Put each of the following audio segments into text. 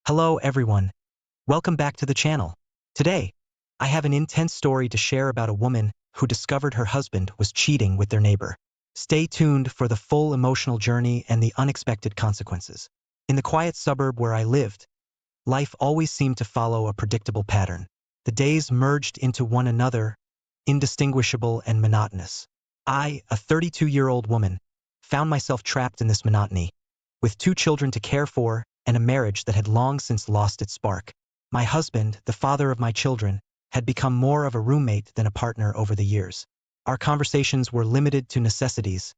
Hello everyone, welcome back to the channel. Today, I have an intense story to share about a woman who discovered her husband was cheating with their neighbor. Stay tuned for the full emotional journey and the unexpected consequences. In the quiet suburb where I lived, life always seemed to follow a predictable pattern. The days merged into one another, indistinguishable and monotonous. I, a 32-year-old woman, found myself trapped in this monotony, with 2 children to care for and a marriage that had long since lost its spark. My husband, the father of my children, had become more of a roommate than a partner over the years. Our conversations were limited to necessities,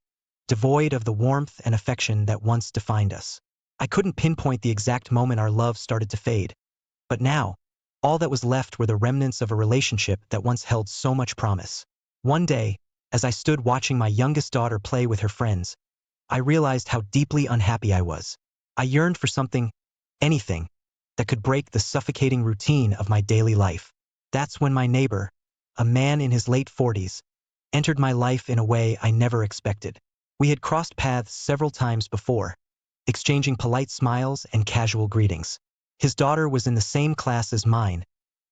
devoid of the warmth and affection that once defined us. I couldn't pinpoint the exact moment our love started to fade, but now, all that was left were the remnants of a relationship that once held so much promise. One day, as I stood watching my youngest daughter play with her friends, I realized how deeply unhappy I was. I yearned for something, anything, that could break the suffocating routine of my daily life. That's when my neighbor, a man in his late 40s, entered my life in a way I never expected. We had crossed paths several times before, exchanging polite smiles and casual greetings. His daughter was in the same class as mine,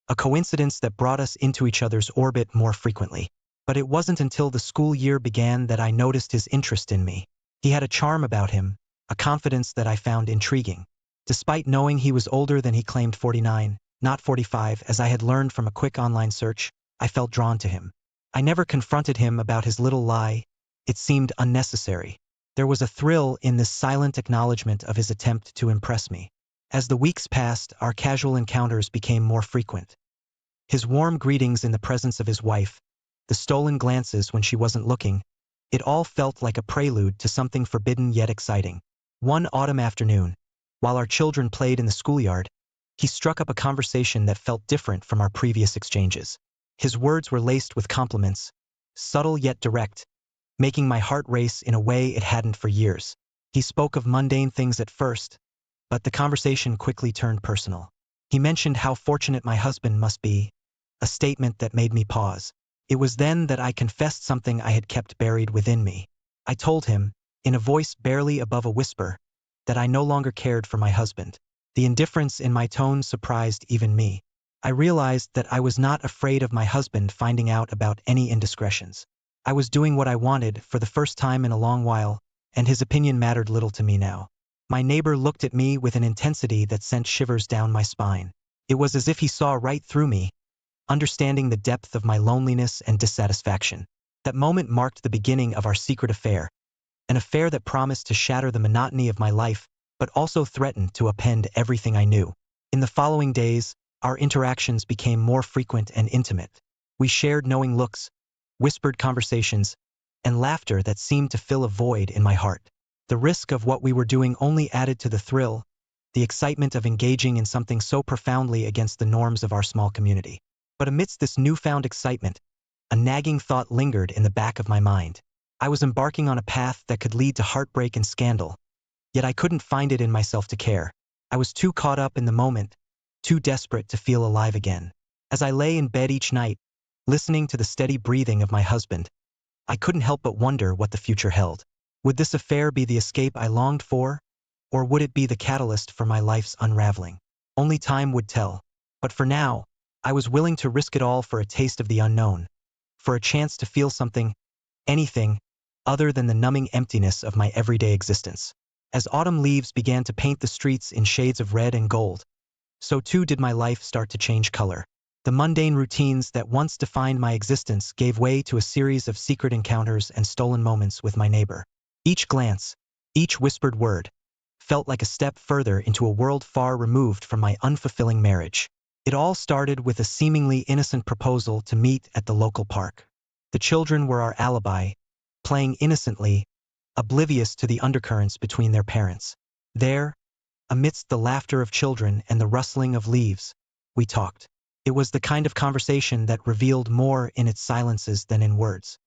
a coincidence that brought us into each other's orbit more frequently. But it wasn't until the school year began that I noticed his interest in me. He had a charm about him, a confidence that I found intriguing. Despite knowing he was older than he claimed, 49, not 45, as I had learned from a quick online search, I felt drawn to him. I never confronted him about his little lie. It seemed unnecessary. There was a thrill in this silent acknowledgement of his attempt to impress me. As the weeks passed, our casual encounters became more frequent. His warm greetings in the presence of his wife, the stolen glances when she wasn't looking, it all felt like a prelude to something forbidden yet exciting. One autumn afternoon, while our children played in the schoolyard, he struck up a conversation that felt different from our previous exchanges. His words were laced with compliments, subtle yet direct, making my heart race in a way it hadn't for years. He spoke of mundane things at first, but the conversation quickly turned personal. He mentioned how fortunate my husband must be, a statement that made me pause. It was then that I confessed something I had kept buried within me. I told him, in a voice barely above a whisper, that I no longer cared for my husband. The indifference in my tone surprised even me. I realized that I was not afraid of my husband finding out about any indiscretions. I was doing what I wanted for the first time in a long while, and his opinion mattered little to me now. My neighbor looked at me with an intensity that sent shivers down my spine. It was as if he saw right through me, understanding the depth of my loneliness and dissatisfaction. That moment marked the beginning of our secret affair, an affair that promised to shatter the monotony of my life, but also threatened to upend everything I knew. In the following days, our interactions became more frequent and intimate. We shared knowing looks, whispered conversations, and laughter that seemed to fill a void in my heart. The risk of what we were doing only added to the thrill, the excitement of engaging in something so profoundly against the norms of our small community. But amidst this newfound excitement, a nagging thought lingered in the back of my mind. I was embarking on a path that could lead to heartbreak and scandal, yet I couldn't find it in myself to care. I was too caught up in the moment, too desperate to feel alive again. As I lay in bed each night, listening to the steady breathing of my husband, I couldn't help but wonder what the future held. Would this affair be the escape I longed for, or would it be the catalyst for my life's unraveling? Only time would tell. But for now, I was willing to risk it all for a taste of the unknown, for a chance to feel something, anything, other than the numbing emptiness of my everyday existence. As autumn leaves began to paint the streets in shades of red and gold, so too did my life start to change color. The mundane routines that once defined my existence gave way to a series of secret encounters and stolen moments with my neighbor. Each glance, each whispered word, felt like a step further into a world far removed from my unfulfilling marriage. It all started with a seemingly innocent proposal to meet at the local park. The children were our alibi, playing innocently, oblivious to the undercurrents between their parents. There, amidst the laughter of children and the rustling of leaves, we talked. It was the kind of conversation that revealed more in its silences than in words.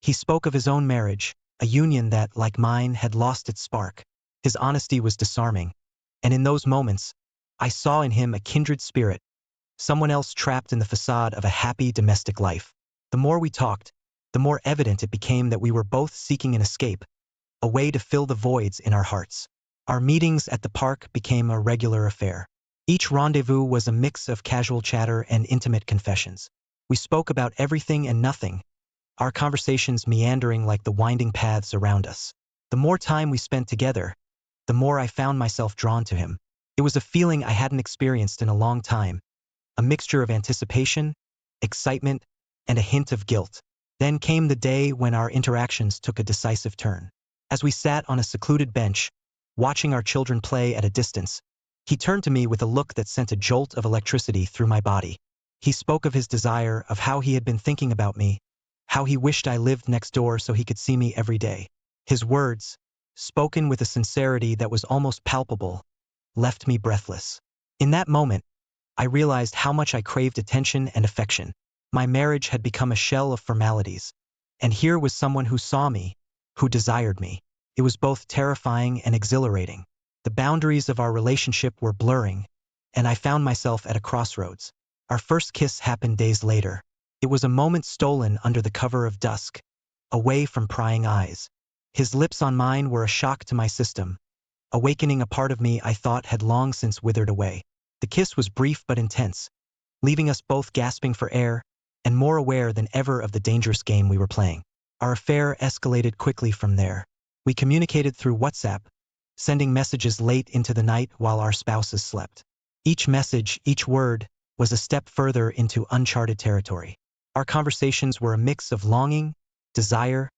He spoke of his own marriage, a union that, like mine, had lost its spark. His honesty was disarming, and in those moments, I saw in him a kindred spirit, someone else trapped in the facade of a happy domestic life. The more we talked, the more evident it became that we were both seeking an escape, a way to fill the voids in our hearts. Our meetings at the park became a regular affair. Each rendezvous was a mix of casual chatter and intimate confessions. We spoke about everything and nothing, our conversations meandering like the winding paths around us. The more time we spent together, the more I found myself drawn to him. It was a feeling I hadn't experienced in a long time, a mixture of anticipation, excitement, and a hint of guilt. Then came the day when our interactions took a decisive turn. As we sat on a secluded bench, watching our children play at a distance, he turned to me with a look that sent a jolt of electricity through my body. He spoke of his desire, of how he had been thinking about me, how he wished I lived next door so he could see me every day. His words, spoken with a sincerity that was almost palpable, left me breathless. In that moment, I realized how much I craved attention and affection. My marriage had become a shell of formalities, and here was someone who saw me, who desired me. It was both terrifying and exhilarating. The boundaries of our relationship were blurring, and I found myself at a crossroads. Our first kiss happened days later. It was a moment stolen under the cover of dusk, away from prying eyes. His lips on mine were a shock to my system, awakening a part of me I thought had long since withered away. The kiss was brief but intense, leaving us both gasping for air and more aware than ever of the dangerous game we were playing. Our affair escalated quickly from there. We communicated through WhatsApp, sending messages late into the night while our spouses slept. Each message, each word, was a step further into uncharted territory. Our conversations were a mix of longing, desire,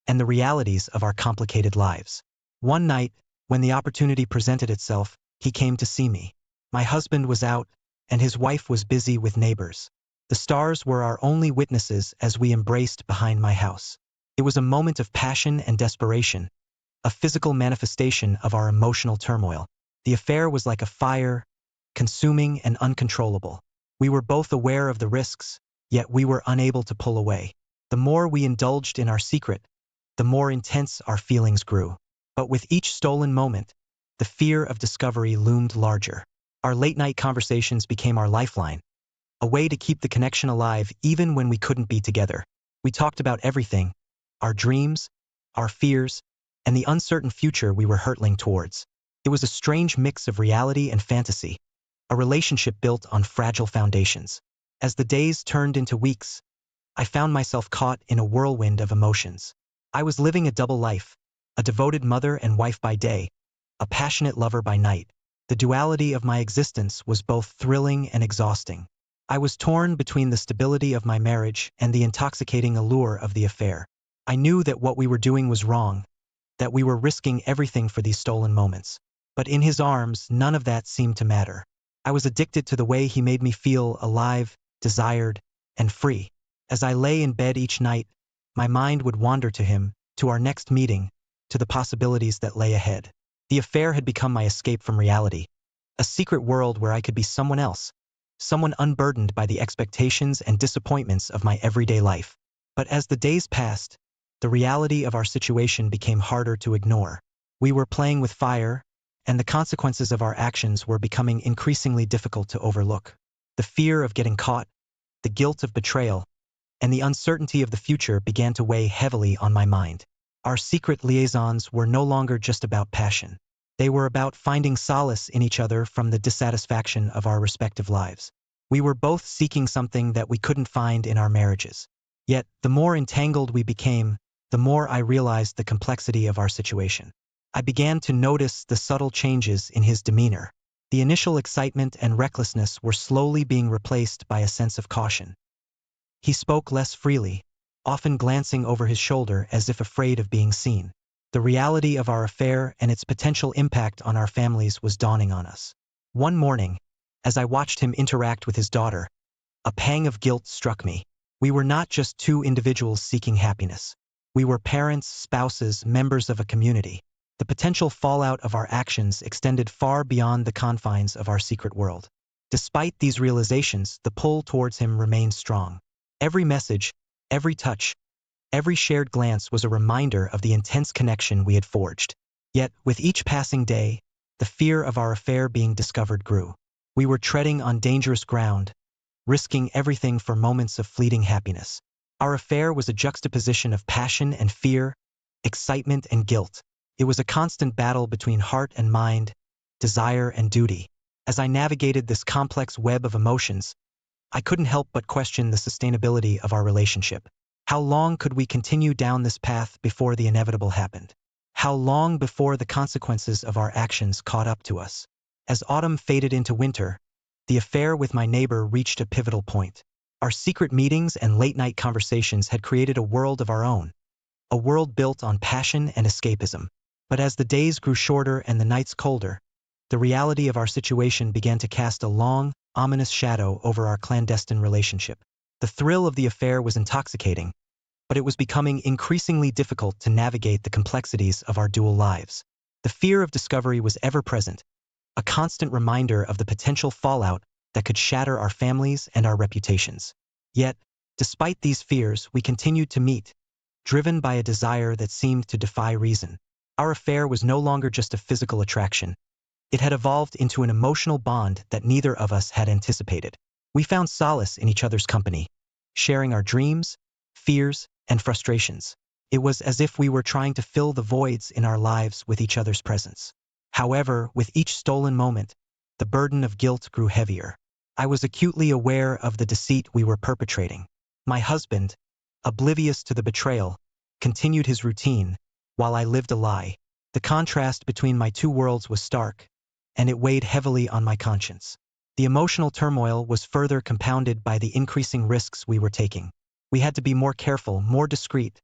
and the realities of our complicated lives. One night, when the opportunity presented itself, he came to see me. My husband was out, and his wife was busy with neighbors. The stars were our only witnesses as we embraced behind my house. It was a moment of passion and desperation, a physical manifestation of our emotional turmoil. The affair was like a fire, consuming and uncontrollable. We were both aware of the risks, yet we were unable to pull away. The more we indulged in our secret, the more intense our feelings grew. But with each stolen moment, the fear of discovery loomed larger. Our late-night conversations became our lifeline, a way to keep the connection alive even when we couldn't be together. We talked about everything, our dreams, our fears, and the uncertain future we were hurtling towards. It was a strange mix of reality and fantasy, a relationship built on fragile foundations. As the days turned into weeks, I found myself caught in a whirlwind of emotions. I was living a double life, a devoted mother and wife by day, a passionate lover by night. The duality of my existence was both thrilling and exhausting. I was torn between the stability of my marriage and the intoxicating allure of the affair. I knew that what we were doing was wrong, that we were risking everything for these stolen moments. But in his arms, none of that seemed to matter. I was addicted to the way he made me feel alive, desired, and free. As I lay in bed each night, my mind would wander to him, to our next meeting, to the possibilities that lay ahead. The affair had become my escape from reality, a secret world where I could be someone else, someone unburdened by the expectations and disappointments of my everyday life. But as the days passed, the reality of our situation became harder to ignore. We were playing with fire, and the consequences of our actions were becoming increasingly difficult to overlook. The fear of getting caught, the guilt of betrayal, and the uncertainty of the future began to weigh heavily on my mind. Our secret liaisons were no longer just about passion. They were about finding solace in each other from the dissatisfaction of our respective lives. We were both seeking something that we couldn't find in our marriages. Yet, the more entangled we became, the more I realized the complexity of our situation. I began to notice the subtle changes in his demeanor. The initial excitement and recklessness were slowly being replaced by a sense of caution. He spoke less freely, often glancing over his shoulder as if afraid of being seen. The reality of our affair and its potential impact on our families was dawning on us. One morning, as I watched him interact with his daughter, a pang of guilt struck me. We were not just two individuals seeking happiness. We were parents, spouses, members of a community. The potential fallout of our actions extended far beyond the confines of our secret world. Despite these realizations, the pull towards him remained strong. Every message, every touch, every shared glance was a reminder of the intense connection we had forged. Yet, with each passing day, the fear of our affair being discovered grew. We were treading on dangerous ground, risking everything for moments of fleeting happiness. Our affair was a juxtaposition of passion and fear, excitement and guilt. It was a constant battle between heart and mind, desire and duty. As I navigated this complex web of emotions, I couldn't help but question the sustainability of our relationship. How long could we continue down this path before the inevitable happened? How long before the consequences of our actions caught up to us? As autumn faded into winter, the affair with my neighbor reached a pivotal point. Our secret meetings and late-night conversations had created a world of our own, a world built on passion and escapism. But as the days grew shorter and the nights colder, the reality of our situation began to cast a long, ominous shadow over our clandestine relationship. The thrill of the affair was intoxicating, but it was becoming increasingly difficult to navigate the complexities of our dual lives. The fear of discovery was ever present, a constant reminder of the potential fallout that could shatter our families and our reputations. Yet, despite these fears, we continued to meet, driven by a desire that seemed to defy reason. Our affair was no longer just a physical attraction. It had evolved into an emotional bond that neither of us had anticipated. We found solace in each other's company, sharing our dreams, fears, and frustrations. It was as if we were trying to fill the voids in our lives with each other's presence. However, with each stolen moment, the burden of guilt grew heavier. I was acutely aware of the deceit we were perpetrating. My husband, oblivious to the betrayal, continued his routine, while I lived a lie. The contrast between my two worlds was stark, and it weighed heavily on my conscience. The emotional turmoil was further compounded by the increasing risks we were taking. We had to be more careful, more discreet,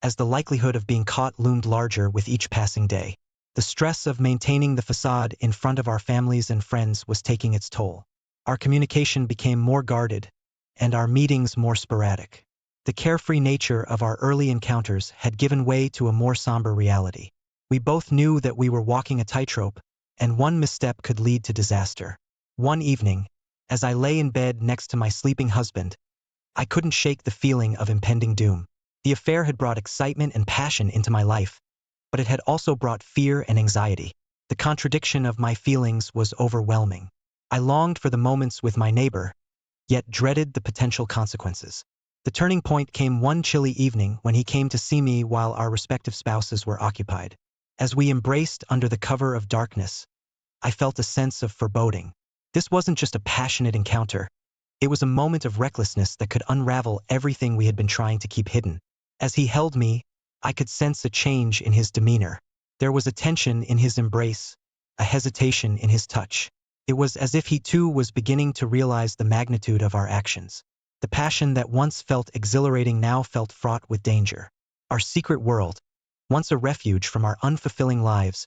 as the likelihood of being caught loomed larger with each passing day. The stress of maintaining the facade in front of our families and friends was taking its toll. Our communication became more guarded, and our meetings more sporadic. The carefree nature of our early encounters had given way to a more somber reality. We both knew that we were walking a tightrope, and one misstep could lead to disaster. One evening, as I lay in bed next to my sleeping husband, I couldn't shake the feeling of impending doom. The affair had brought excitement and passion into my life, but it had also brought fear and anxiety. The contradiction of my feelings was overwhelming. I longed for the moments with my neighbor, yet dreaded the potential consequences. The turning point came one chilly evening when he came to see me while our respective spouses were occupied. As we embraced under the cover of darkness, I felt a sense of foreboding. This wasn't just a passionate encounter. It was a moment of recklessness that could unravel everything we had been trying to keep hidden. As he held me, I could sense a change in his demeanor. There was a tension in his embrace, a hesitation in his touch. It was as if he too was beginning to realize the magnitude of our actions. The passion that once felt exhilarating now felt fraught with danger. Our secret world, once a refuge from our unfulfilling lives,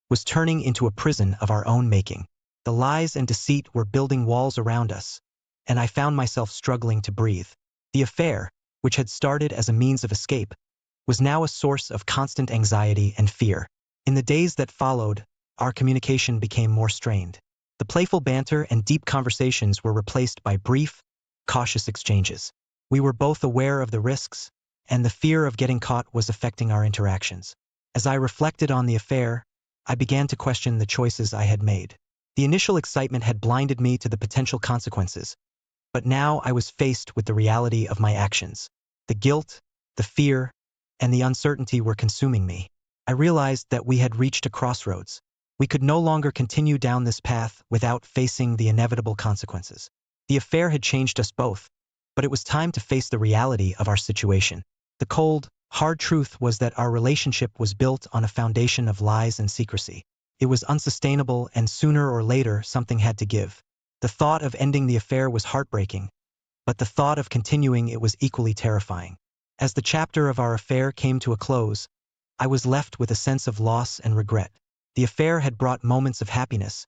was turning into a prison of our own making. The lies and deceit were building walls around us, and I found myself struggling to breathe. The affair, which had started as a means of escape, was now a source of constant anxiety and fear. In the days that followed, our communication became more strained. The playful banter and deep conversations were replaced by brief, cautious exchanges. We were both aware of the risks, and the fear of getting caught was affecting our interactions. As I reflected on the affair, I began to question the choices I had made. The initial excitement had blinded me to the potential consequences, but now I was faced with the reality of my actions. The guilt, the fear, and the uncertainty were consuming me. I realized that we had reached a crossroads. We could no longer continue down this path without facing the inevitable consequences. The affair had changed us both, but it was time to face the reality of our situation. The cold, hard truth was that our relationship was built on a foundation of lies and secrecy. It was unsustainable, and sooner or later something had to give. The thought of ending the affair was heartbreaking, but the thought of continuing it was equally terrifying. As the chapter of our affair came to a close, I was left with a sense of loss and regret. The affair had brought moments of happiness,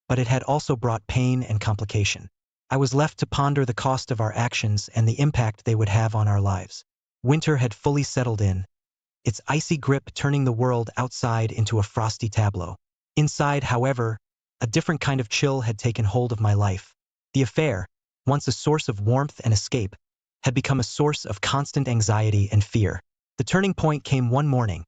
but it had also brought pain and complication. I was left to ponder the cost of our actions and the impact they would have on our lives. Winter had fully settled in, its icy grip turning the world outside into a frosty tableau. Inside, however, a different kind of chill had taken hold of my life. The affair, once a source of warmth and escape, had become a source of constant anxiety and fear. The turning point came one morning,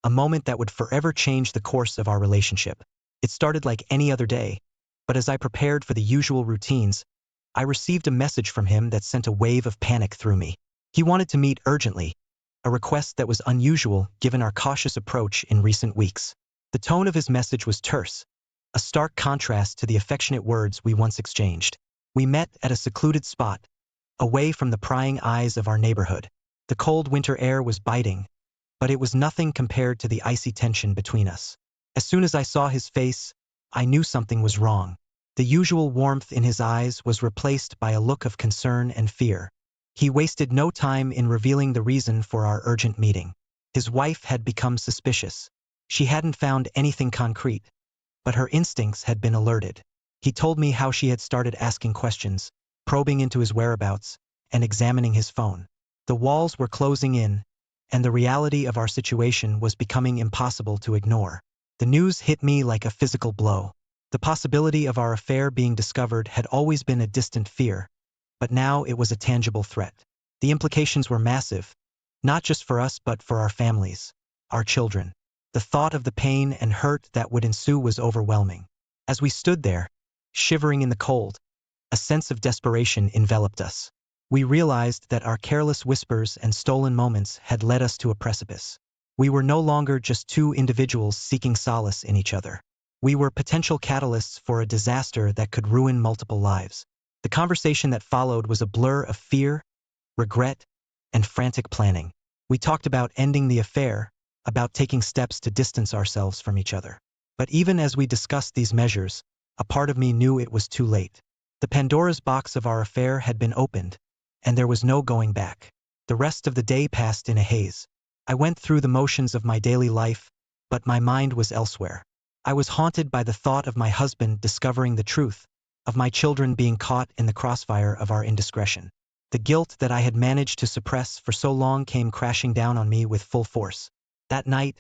a moment that would forever change the course of our relationship. It started like any other day, but as I prepared for the usual routines, I received a message from him that sent a wave of panic through me. He wanted to meet urgently, a request that was unusual given our cautious approach in recent weeks. The tone of his message was terse, a stark contrast to the affectionate words we once exchanged. We met at a secluded spot, away from the prying eyes of our neighborhood. The cold winter air was biting, but it was nothing compared to the icy tension between us. As soon as I saw his face, I knew something was wrong. The usual warmth in his eyes was replaced by a look of concern and fear. He wasted no time in revealing the reason for our urgent meeting. His wife had become suspicious. She hadn't found anything concrete, but her instincts had been alerted. He told me how she had started asking questions, probing into his whereabouts, and examining his phone. The walls were closing in, and the reality of our situation was becoming impossible to ignore. The news hit me like a physical blow. The possibility of our affair being discovered had always been a distant fear, but now it was a tangible threat. The implications were massive, not just for us but for our families, our children. The thought of the pain and hurt that would ensue was overwhelming. As we stood there, shivering in the cold, a sense of desperation enveloped us. We realized that our careless whispers and stolen moments had led us to a precipice. We were no longer just two individuals seeking solace in each other. We were potential catalysts for a disaster that could ruin multiple lives. The conversation that followed was a blur of fear, regret, and frantic planning. We talked about ending the affair, about taking steps to distance ourselves from each other. But even as we discussed these measures, a part of me knew it was too late. The Pandora's box of our affair had been opened, and there was no going back. The rest of the day passed in a haze. I went through the motions of my daily life, but my mind was elsewhere. I was haunted by the thought of my husband discovering the truth, of my children being caught in the crossfire of our indiscretion. The guilt that I had managed to suppress for so long came crashing down on me with full force. That night,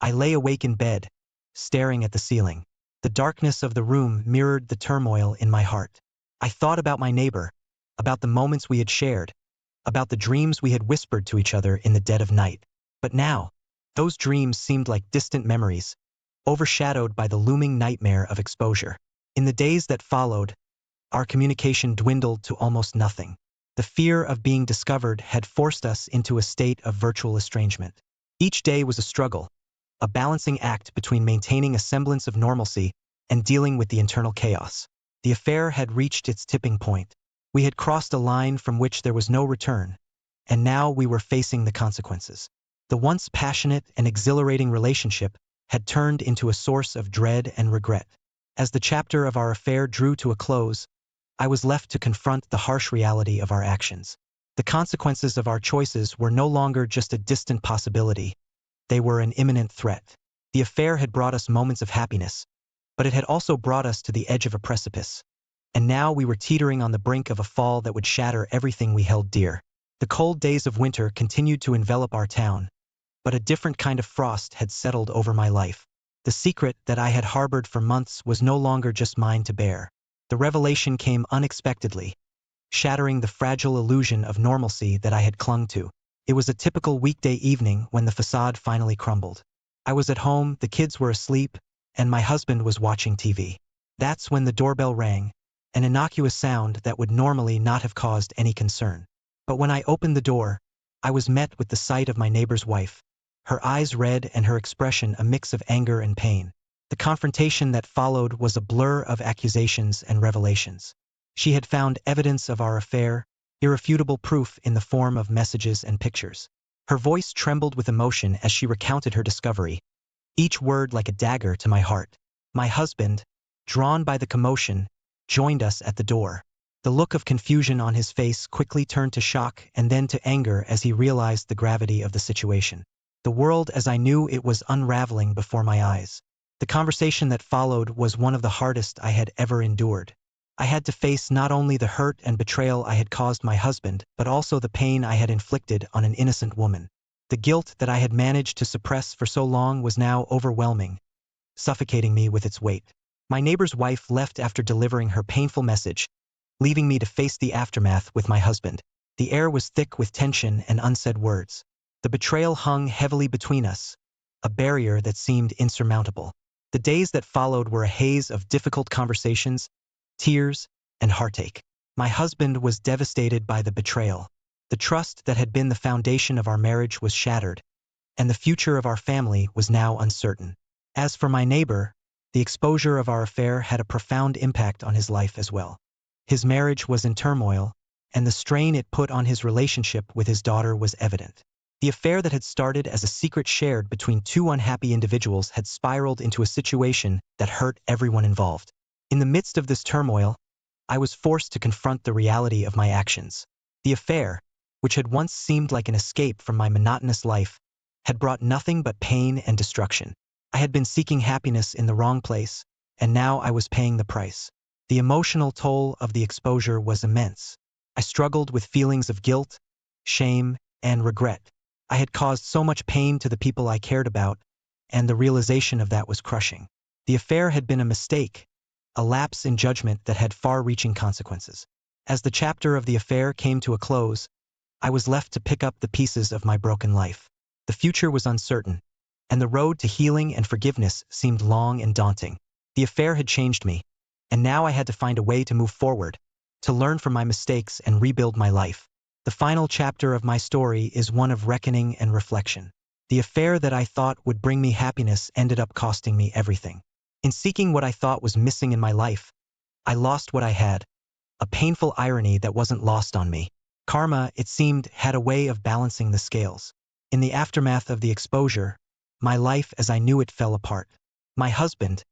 I lay awake in bed, staring at the ceiling. The darkness of the room mirrored the turmoil in my heart. I thought about my neighbor, about the moments we had shared, about the dreams we had whispered to each other in the dead of night. But now, those dreams seemed like distant memories, overshadowed by the looming nightmare of exposure. In the days that followed, our communication dwindled to almost nothing. The fear of being discovered had forced us into a state of virtual estrangement. Each day was a struggle, a balancing act between maintaining a semblance of normalcy and dealing with the internal chaos. The affair had reached its tipping point. We had crossed a line from which there was no return, and now we were facing the consequences. The once passionate and exhilarating relationship had turned into a source of dread and regret. As the chapter of our affair drew to a close, I was left to confront the harsh reality of our actions. The consequences of our choices were no longer just a distant possibility. They were an imminent threat. The affair had brought us moments of happiness, but it had also brought us to the edge of a precipice. And now we were teetering on the brink of a fall that would shatter everything we held dear. The cold days of winter continued to envelop our town, but a different kind of frost had settled over my life. The secret that I had harbored for months was no longer just mine to bear. The revelation came unexpectedly, shattering the fragile illusion of normalcy that I had clung to. It was a typical weekday evening when the facade finally crumbled. I was at home, the kids were asleep, and my husband was watching TV. That's when the doorbell rang, an innocuous sound that would normally not have caused any concern. But when I opened the door, I was met with the sight of my neighbor's wife, her eyes red and her expression a mix of anger and pain. The confrontation that followed was a blur of accusations and revelations. She had found evidence of our affair, irrefutable proof in the form of messages and pictures. Her voice trembled with emotion as she recounted her discovery, each word like a dagger to my heart. My husband, drawn by the commotion, joined us at the door. The look of confusion on his face quickly turned to shock and then to anger as he realized the gravity of the situation. The world as I knew it was unraveling before my eyes. The conversation that followed was one of the hardest I had ever endured. I had to face not only the hurt and betrayal I had caused my husband, but also the pain I had inflicted on an innocent woman. The guilt that I had managed to suppress for so long was now overwhelming, suffocating me with its weight. My neighbor's wife left after delivering her painful message, leaving me to face the aftermath with my husband. The air was thick with tension and unsaid words. The betrayal hung heavily between us, a barrier that seemed insurmountable. The days that followed were a haze of difficult conversations, tears, and heartache. My husband was devastated by the betrayal. The trust that had been the foundation of our marriage was shattered, and the future of our family was now uncertain. As for my neighbor, the exposure of our affair had a profound impact on his life as well. His marriage was in turmoil, and the strain it put on his relationship with his daughter was evident. The affair that had started as a secret shared between two unhappy individuals had spiraled into a situation that hurt everyone involved. In the midst of this turmoil, I was forced to confront the reality of my actions. The affair, which had once seemed like an escape from my monotonous life, had brought nothing but pain and destruction. I had been seeking happiness in the wrong place, and now I was paying the price. The emotional toll of the exposure was immense. I struggled with feelings of guilt, shame, and regret. I had caused so much pain to the people I cared about, and the realization of that was crushing. The affair had been a mistake, a lapse in judgment that had far-reaching consequences. As the chapter of the affair came to a close, I was left to pick up the pieces of my broken life. The future was uncertain, and the road to healing and forgiveness seemed long and daunting. The affair had changed me, and now I had to find a way to move forward, to learn from my mistakes and rebuild my life. The final chapter of my story is one of reckoning and reflection. The affair that I thought would bring me happiness ended up costing me everything. In seeking what I thought was missing in my life, I lost what I had, a painful irony that wasn't lost on me. Karma, it seemed, had a way of balancing the scales. In the aftermath of the exposure, my life as I knew it fell apart. My husband,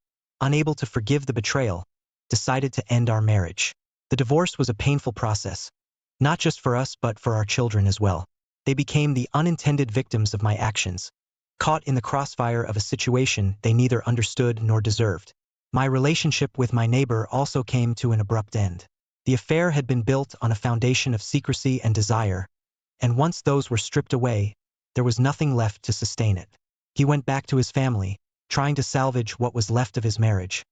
unable to forgive the betrayal, decided to end our marriage. The divorce was a painful process, not just for us but for our children as well. They became the unintended victims of my actions, caught in the crossfire of a situation they neither understood nor deserved. My relationship with my neighbor also came to an abrupt end. The affair had been built on a foundation of secrecy and desire, and once those were stripped away, there was nothing left to sustain it. He went back to his family, trying to salvage what was left of his marriage,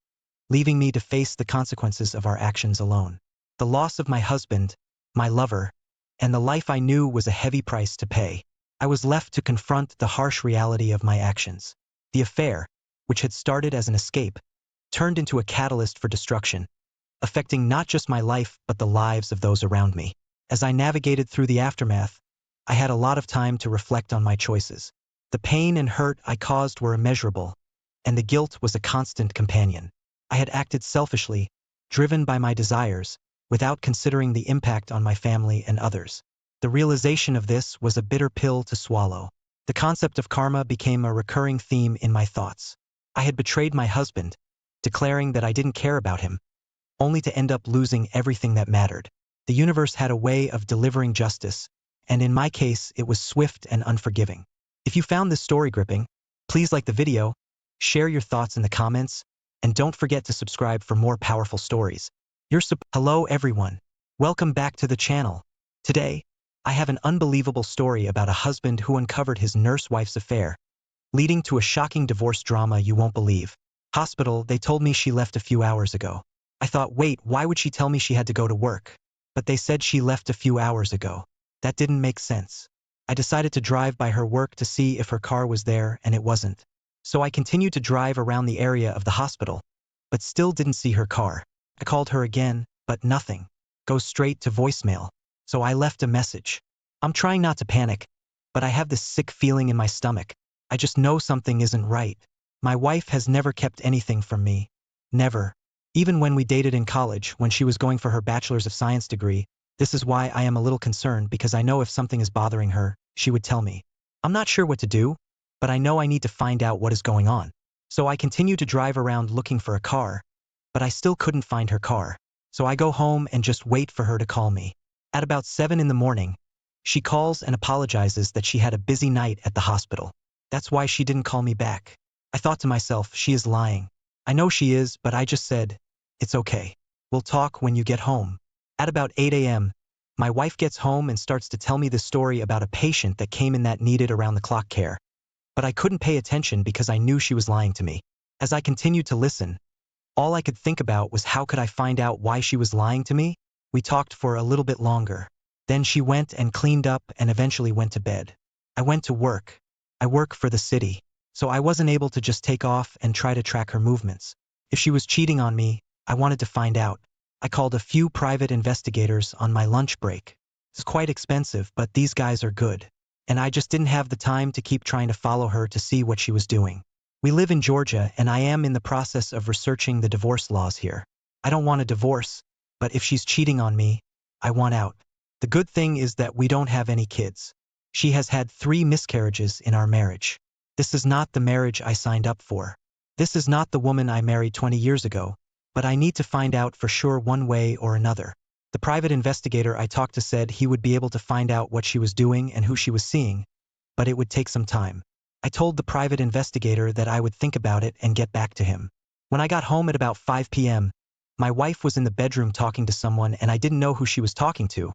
leaving me to face the consequences of our actions alone. The loss of my husband, my lover, and the life I knew was a heavy price to pay. I was left to confront the harsh reality of my actions. The affair, which had started as an escape, turned into a catalyst for destruction, affecting not just my life but the lives of those around me. As I navigated through the aftermath, I had a lot of time to reflect on my choices. The pain and hurt I caused were immeasurable, and the guilt was a constant companion. I had acted selfishly, driven by my desires, without considering the impact on my family and others. The realization of this was a bitter pill to swallow. The concept of karma became a recurring theme in my thoughts. I had betrayed my husband, declaring that I didn't care about him, only to end up losing everything that mattered. The universe had a way of delivering justice, and in my case, it was swift and unforgiving. If you found this story gripping, please like the video, share your thoughts in the comments, and don't forget to subscribe for more powerful stories. Hello everyone. Welcome back to the channel. Today, I have an unbelievable story about a husband who uncovered his nurse wife's affair, leading to a shocking divorce drama you won't believe. Hospital, they told me she left a few hours ago. I thought, wait, why would she tell me she had to go to work? But they said she left a few hours ago. That didn't make sense. I decided to drive by her work to see if her car was there, and it wasn't. So I continued to drive around the area of the hospital, but still didn't see her car. I called her again, but nothing. Goes straight to voicemail. So I left a message. I'm trying not to panic, but I have this sick feeling in my stomach. I just know something isn't right. My wife has never kept anything from me. Never. Even when we dated in college, when she was going for her Bachelor's of Science degree, this is why I am a little concerned because I know if something is bothering her, she would tell me. I'm not sure what to do, but I know I need to find out what is going on. So I continue to drive around looking for a car, but I still couldn't find her car. So I go home and just wait for her to call me. At about 7 in the morning, she calls and apologizes that she had a busy night at the hospital. That's why she didn't call me back. I thought to myself, she is lying. I know she is, but I just said, it's okay. We'll talk when you get home. At about 8 a.m., my wife gets home and starts to tell me the story about a patient that came in that needed around-the-clock care. But I couldn't pay attention because I knew she was lying to me. As I continued to listen, all I could think about was how could I find out why she was lying to me? We talked for a little bit longer. Then she went and cleaned up and eventually went to bed. I went to work. I work for the city, so I wasn't able to just take off and try to track her movements. If she was cheating on me, I wanted to find out. I called a few private investigators on my lunch break. It's quite expensive, but these guys are good. And I just didn't have the time to keep trying to follow her to see what she was doing. We live in Georgia and I am in the process of researching the divorce laws here. I don't want a divorce, but if she's cheating on me, I want out. The good thing is that we don't have any kids. She has had 3 miscarriages in our marriage. This is not the marriage I signed up for. This is not the woman I married 20 years ago, but I need to find out for sure one way or another. The private investigator I talked to said he would be able to find out what she was doing and who she was seeing, but it would take some time. I told the private investigator that I would think about it and get back to him. When I got home at about 5 p.m., my wife was in the bedroom talking to someone and I didn't know who she was talking to,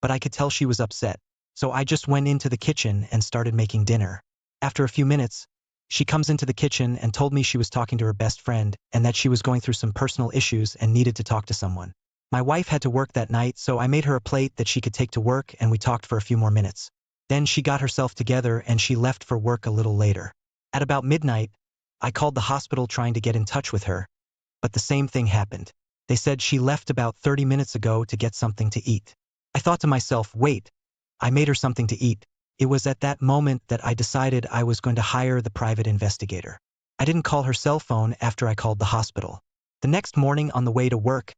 but I could tell she was upset. So I just went into the kitchen and started making dinner. After a few minutes, she comes into the kitchen and told me she was talking to her best friend and that she was going through some personal issues and needed to talk to someone. My wife had to work that night, so I made her a plate that she could take to work and we talked for a few more minutes. Then she got herself together and she left for work a little later. At about midnight, I called the hospital trying to get in touch with her, but the same thing happened. They said she left about 30 minutes ago to get something to eat. I thought to myself, wait, I made her something to eat. It was at that moment that I decided I was going to hire the private investigator. I didn't call her cell phone after I called the hospital. The next morning on the way to work,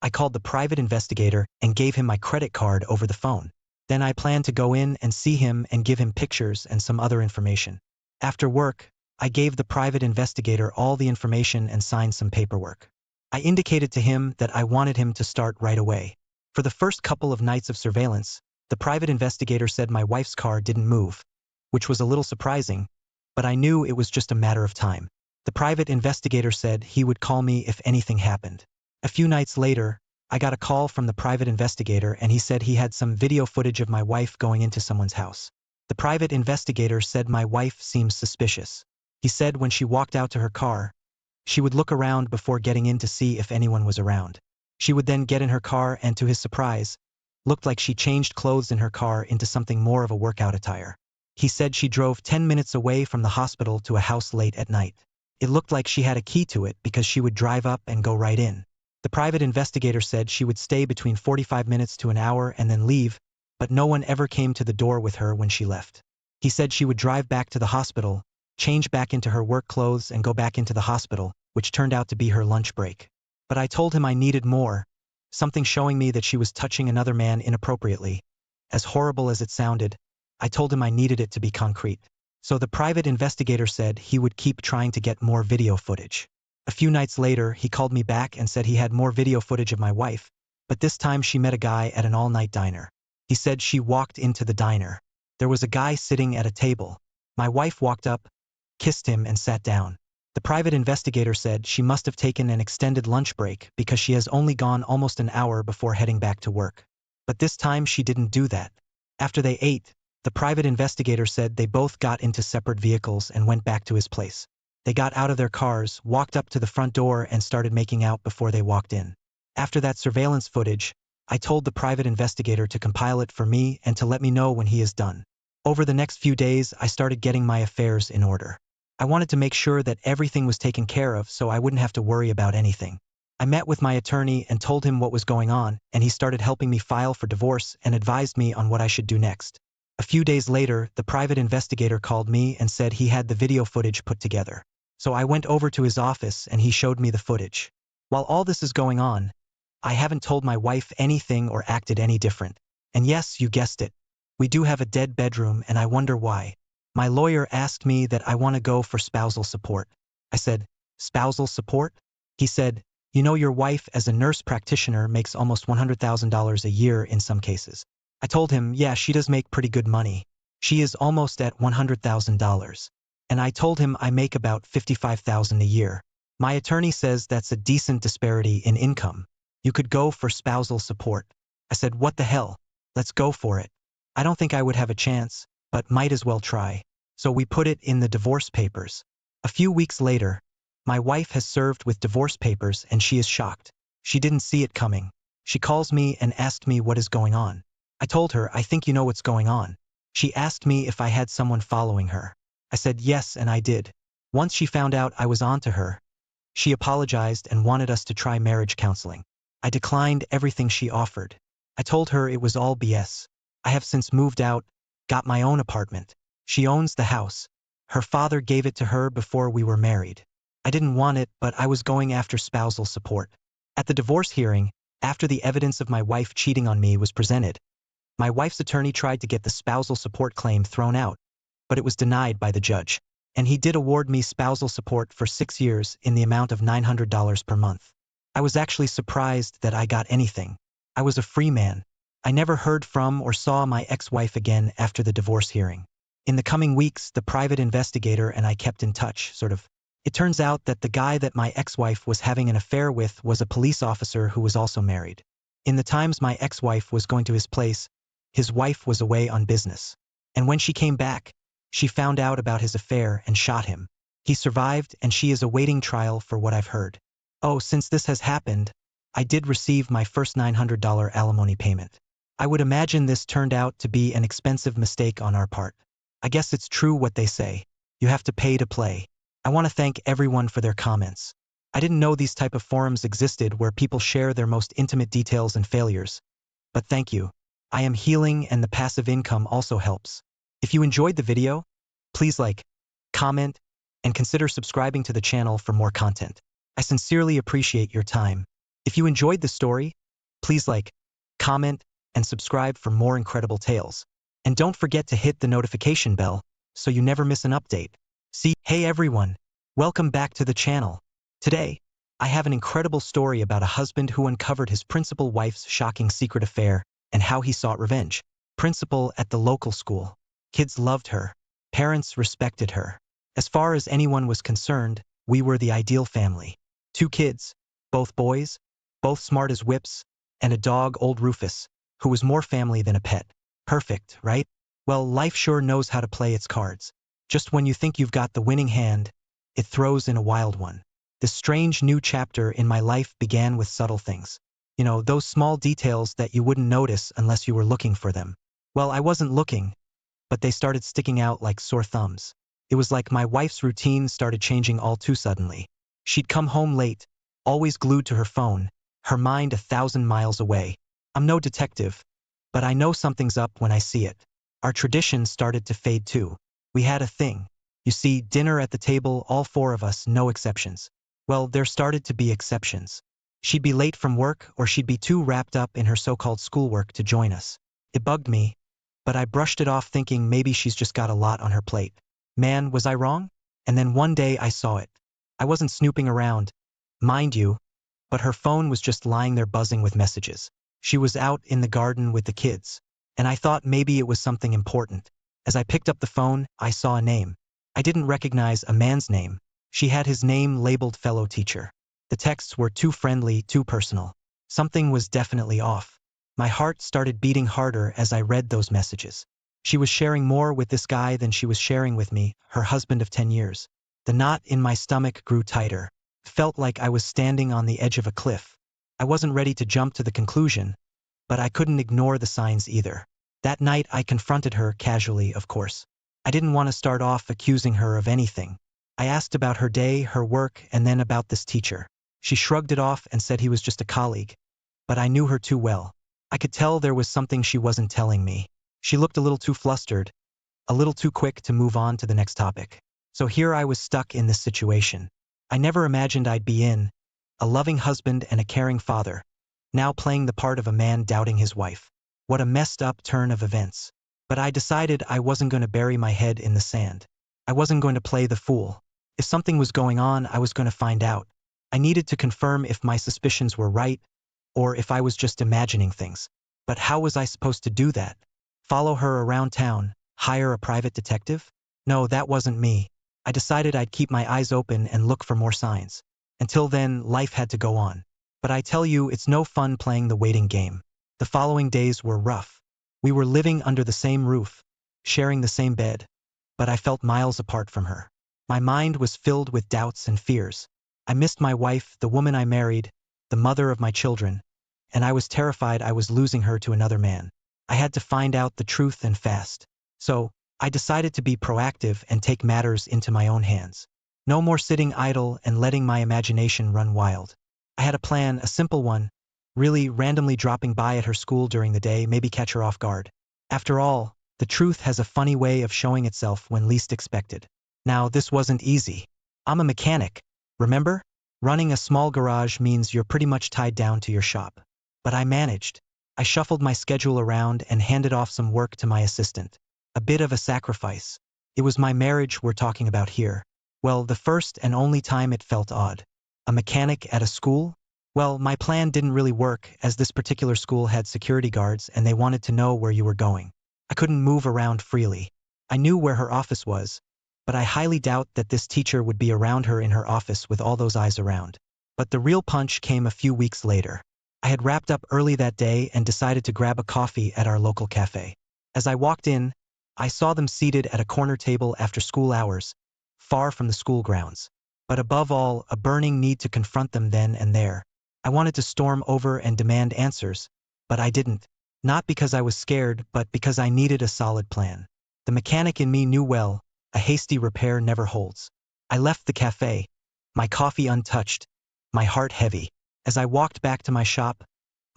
I called the private investigator and gave him my credit card over the phone. Then I planned to go in and see him and give him pictures and some other information. After work, I gave the private investigator all the information and signed some paperwork. I indicated to him that I wanted him to start right away. For the first couple of nights of surveillance, the private investigator said my wife's car didn't move, which was a little surprising, but I knew it was just a matter of time. The private investigator said he would call me if anything happened. A few nights later, I got a call from the private investigator and he said he had some video footage of my wife going into someone's house. The private investigator said my wife seems suspicious. He said when she walked out to her car, she would look around before getting in to see if anyone was around. She would then get in her car and, to his surprise, looked like she changed clothes in her car into something more of a workout attire. He said she drove 10 minutes away from the hospital to a house late at night. It looked like she had a key to it because she would drive up and go right in. The private investigator said she would stay between 45 minutes to an hour and then leave, but no one ever came to the door with her when she left. He said she would drive back to the hospital, change back into her work clothes and go back into the hospital, which turned out to be her lunch break. But I told him I needed more, something showing me that she was touching another man inappropriately. As horrible as it sounded, I told him I needed it to be concrete. So the private investigator said he would keep trying to get more video footage. A few nights later, he called me back and said he had more video footage of my wife, but this time she met a guy at an all-night diner. He said she walked into the diner. There was a guy sitting at a table. My wife walked up, kissed him and sat down. The private investigator said she must have taken an extended lunch break because she has only gone almost an hour before heading back to work. But this time she didn't do that. After they ate, the private investigator said they both got into separate vehicles and went back to his place. They got out of their cars, walked up to the front door and started making out before they walked in. After that surveillance footage, I told the private investigator to compile it for me and to let me know when he is done. Over the next few days, I started getting my affairs in order. I wanted to make sure that everything was taken care of so I wouldn't have to worry about anything. I met with my attorney and told him what was going on, and he started helping me file for divorce and advised me on what I should do next. A few days later, the private investigator called me and said he had the video footage put together. So I went over to his office and he showed me the footage. While all this is going on, I haven't told my wife anything or acted any different. And yes, you guessed it. We do have a dead bedroom and I wonder why. My lawyer asked me that I want to go for spousal support. I said, spousal support? He said, you know your wife as a nurse practitioner makes almost $100,000 a year in some cases. I told him, yeah, she does make pretty good money. She is almost at $100,000. And I told him I make about $55,000 a year. My attorney says that's a decent disparity in income. You could go for spousal support. I said, what the hell? Let's go for it. I don't think I would have a chance, but might as well try. So we put it in the divorce papers. A few weeks later, my wife has served with divorce papers and she is shocked. She didn't see it coming. She calls me and asked me what is going on. I told her, I think you know what's going on. She asked me if I had someone following her. I said yes, and I did. Once she found out I was onto her, she apologized and wanted us to try marriage counseling. I declined everything she offered. I told her it was all BS. I have since moved out, got my own apartment. She owns the house. Her father gave it to her before we were married. I didn't want it, but I was going after spousal support. At the divorce hearing, after the evidence of my wife cheating on me was presented, my wife's attorney tried to get the spousal support claim thrown out, but it was denied by the judge. And he did award me spousal support for 6 years in the amount of $900 per month. I was actually surprised that I got anything. I was a free man. I never heard from or saw my ex-wife again after the divorce hearing. In the coming weeks, the private investigator and I kept in touch, sort of. It turns out that the guy that my ex-wife was having an affair with was a police officer who was also married. In the times my ex-wife was going to his place, his wife was away on business. And when she came back, she found out about his affair and shot him. He survived, and she is awaiting trial for what I've heard. Oh, since this has happened, I did receive my first $900 alimony payment. I would imagine this turned out to be an expensive mistake on our part. I guess it's true what they say. You have to pay to play. I want to thank everyone for their comments. I didn't know these type of forums existed where people share their most intimate details and failures. But thank you. I am healing, and the passive income also helps. If you enjoyed the video, please like, comment, and consider subscribing to the channel for more content. I sincerely appreciate your time. If you enjoyed the story, please like, comment, and subscribe for more incredible tales. And don't forget to hit the notification bell so you never miss an update. Hey everyone, welcome back to the channel. Today, I have an incredible story about a husband who uncovered his principal wife's shocking secret affair and how he sought revenge. Principal at the local school. Kids loved her. Parents respected her. As far as anyone was concerned, we were the ideal family. 2 kids, both boys, both smart as whips, and a dog, old Rufus, who was more family than a pet. Perfect, right? Well, life sure knows how to play its cards. Just when you think you've got the winning hand, it throws in a wild one. This strange new chapter in my life began with subtle things. You know, those small details that you wouldn't notice unless you were looking for them. Well, I wasn't looking, but they started sticking out like sore thumbs. It was like my wife's routine started changing all too suddenly. She'd come home late, always glued to her phone, her mind 1,000 miles away. I'm no detective, but I know something's up when I see it. Our traditions started to fade too. We had a thing. You see, dinner at the table, all 4 of us, no exceptions. Well, there started to be exceptions. She'd be late from work, or she'd be too wrapped up in her so-called schoolwork to join us. It bugged me, but I brushed it off thinking maybe she's just got a lot on her plate. Man, was I wrong? And then one day I saw it. I wasn't snooping around, mind you, but her phone was just lying there buzzing with messages. She was out in the garden with the kids, and I thought maybe it was something important. As I picked up the phone, I saw a name. I didn't recognize a man's name. She had his name labeled fellow teacher. The texts were too friendly, too personal. Something was definitely off. My heart started beating harder as I read those messages. She was sharing more with this guy than she was sharing with me, her husband of 10 years. The knot in my stomach grew tighter. Felt like I was standing on the edge of a cliff. I wasn't ready to jump to the conclusion, but I couldn't ignore the signs either. That night I confronted her casually, of course. I didn't want to start off accusing her of anything. I asked about her day, her work, and then about this teacher. She shrugged it off and said he was just a colleague. But I knew her too well. I could tell there was something she wasn't telling me. She looked a little too flustered, a little too quick to move on to the next topic. So here I was stuck in this situation. I never imagined I'd be in, a loving husband and a caring father, now playing the part of a man doubting his wife. What a messed up turn of events. But I decided I wasn't going to bury my head in the sand. I wasn't going to play the fool. If something was going on, I was going to find out. I needed to confirm if my suspicions were right, or if I was just imagining things. But how was I supposed to do that? Follow her around town? Hire a private detective? No, that wasn't me. I decided I'd keep my eyes open and look for more signs. Until then, life had to go on. But I tell you, it's no fun playing the waiting game. The following days were rough. We were living under the same roof, sharing the same bed, but I felt miles apart from her. My mind was filled with doubts and fears. I missed my wife, the woman I married, the mother of my children, and I was terrified I was losing her to another man. I had to find out the truth and fast. So, I decided to be proactive and take matters into my own hands. No more sitting idle and letting my imagination run wild. I had a plan, a simple one, really randomly dropping by at her school during the day, maybe catch her off guard. After all, the truth has a funny way of showing itself when least expected. Now, this wasn't easy. I'm a mechanic, remember? Running a small garage means you're pretty much tied down to your shop. But I managed. I shuffled my schedule around and handed off some work to my assistant. A bit of a sacrifice. It was my marriage we're talking about here. Well, the first and only time it felt odd. A mechanic at a school? Well, my plan didn't really work, as this particular school had security guards and they wanted to know where you were going. I couldn't move around freely. I knew where her office was, but I highly doubt that this teacher would be around her in her office with all those eyes around. But the real punch came a few weeks later. I had wrapped up early that day and decided to grab a coffee at our local cafe. As I walked in, I saw them seated at a corner table after school hours, far from the school grounds. But above all, a burning need to confront them then and there. I wanted to storm over and demand answers, but I didn't. Not because I was scared, but because I needed a solid plan. The mechanic in me knew well, a hasty repair never holds. I left the cafe, my coffee untouched, my heart heavy. As I walked back to my shop,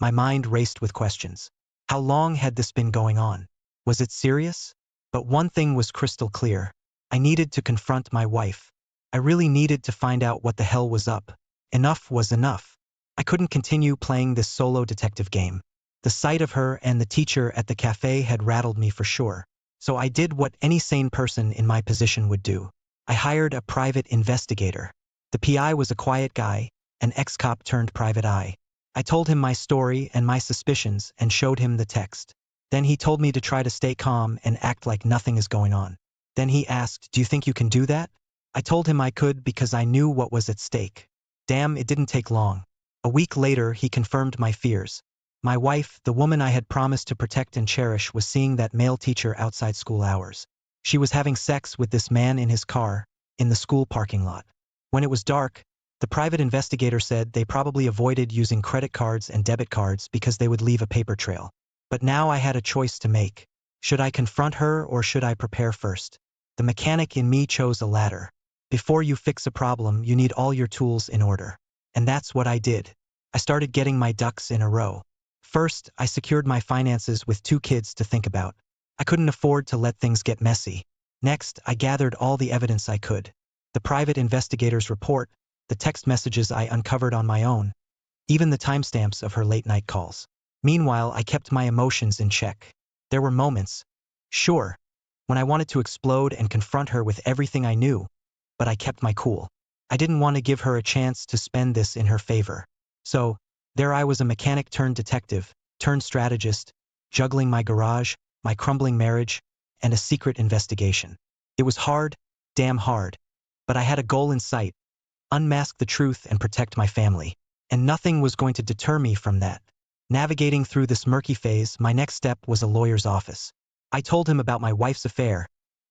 my mind raced with questions. How long had this been going on? Was it serious? But one thing was crystal clear. I needed to confront my wife. I really needed to find out what the hell was up. Enough was enough. I couldn't continue playing this solo detective game. The sight of her and the teacher at the cafe had rattled me for sure. So I did what any sane person in my position would do. I hired a private investigator. The PI was a quiet guy, an ex-cop turned private eye. I told him my story and my suspicions and showed him the text. Then he told me to try to stay calm and act like nothing is going on. Then he asked, "Do you think you can do that?" I told him I could because I knew what was at stake. Damn, it didn't take long. A week later, he confirmed my fears. My wife, the woman I had promised to protect and cherish, was seeing that male teacher outside school hours. She was having sex with this man in his car, in the school parking lot. When it was dark, the private investigator said they probably avoided using credit cards and debit cards because they would leave a paper trail. But now I had a choice to make. Should I confront her or should I prepare first? The mechanic in me chose a latter. Before you fix a problem, you need all your tools in order. And that's what I did. I started getting my ducks in a row. First, I secured my finances with 2 kids to think about. I couldn't afford to let things get messy. Next, I gathered all the evidence I could. The private investigator's report, the text messages I uncovered on my own, even the timestamps of her late-night calls. Meanwhile, I kept my emotions in check. There were moments, sure, when I wanted to explode and confront her with everything I knew, but I kept my cool. I didn't want to give her a chance to spend this in her favor. So, there I was, a mechanic turned detective, turned strategist, juggling my garage, my crumbling marriage, and a secret investigation. It was hard, damn hard. But I had a goal in sight: unmask the truth and protect my family. And nothing was going to deter me from that. Navigating through this murky phase, my next step was a lawyer's office. I told him about my wife's affair,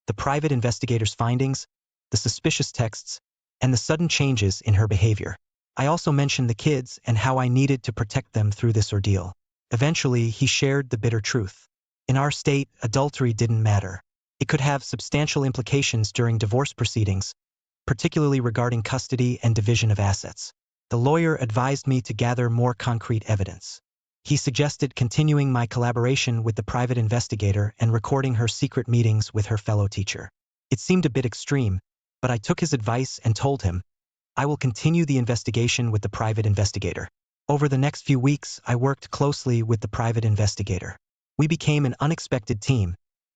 the private investigator's findings, the suspicious texts, and the sudden changes in her behavior. I also mentioned the kids and how I needed to protect them through this ordeal. Eventually, he shared the bitter truth. In our state, adultery didn't matter. It could have substantial implications during divorce proceedings, particularly regarding custody and division of assets. The lawyer advised me to gather more concrete evidence. He suggested continuing my collaboration with the private investigator and recording her secret meetings with her fellow teacher. It seemed a bit extreme, but I took his advice and told him, I will continue the investigation with the private investigator. Over the next few weeks, I worked closely with the private investigator. We became an unexpected team,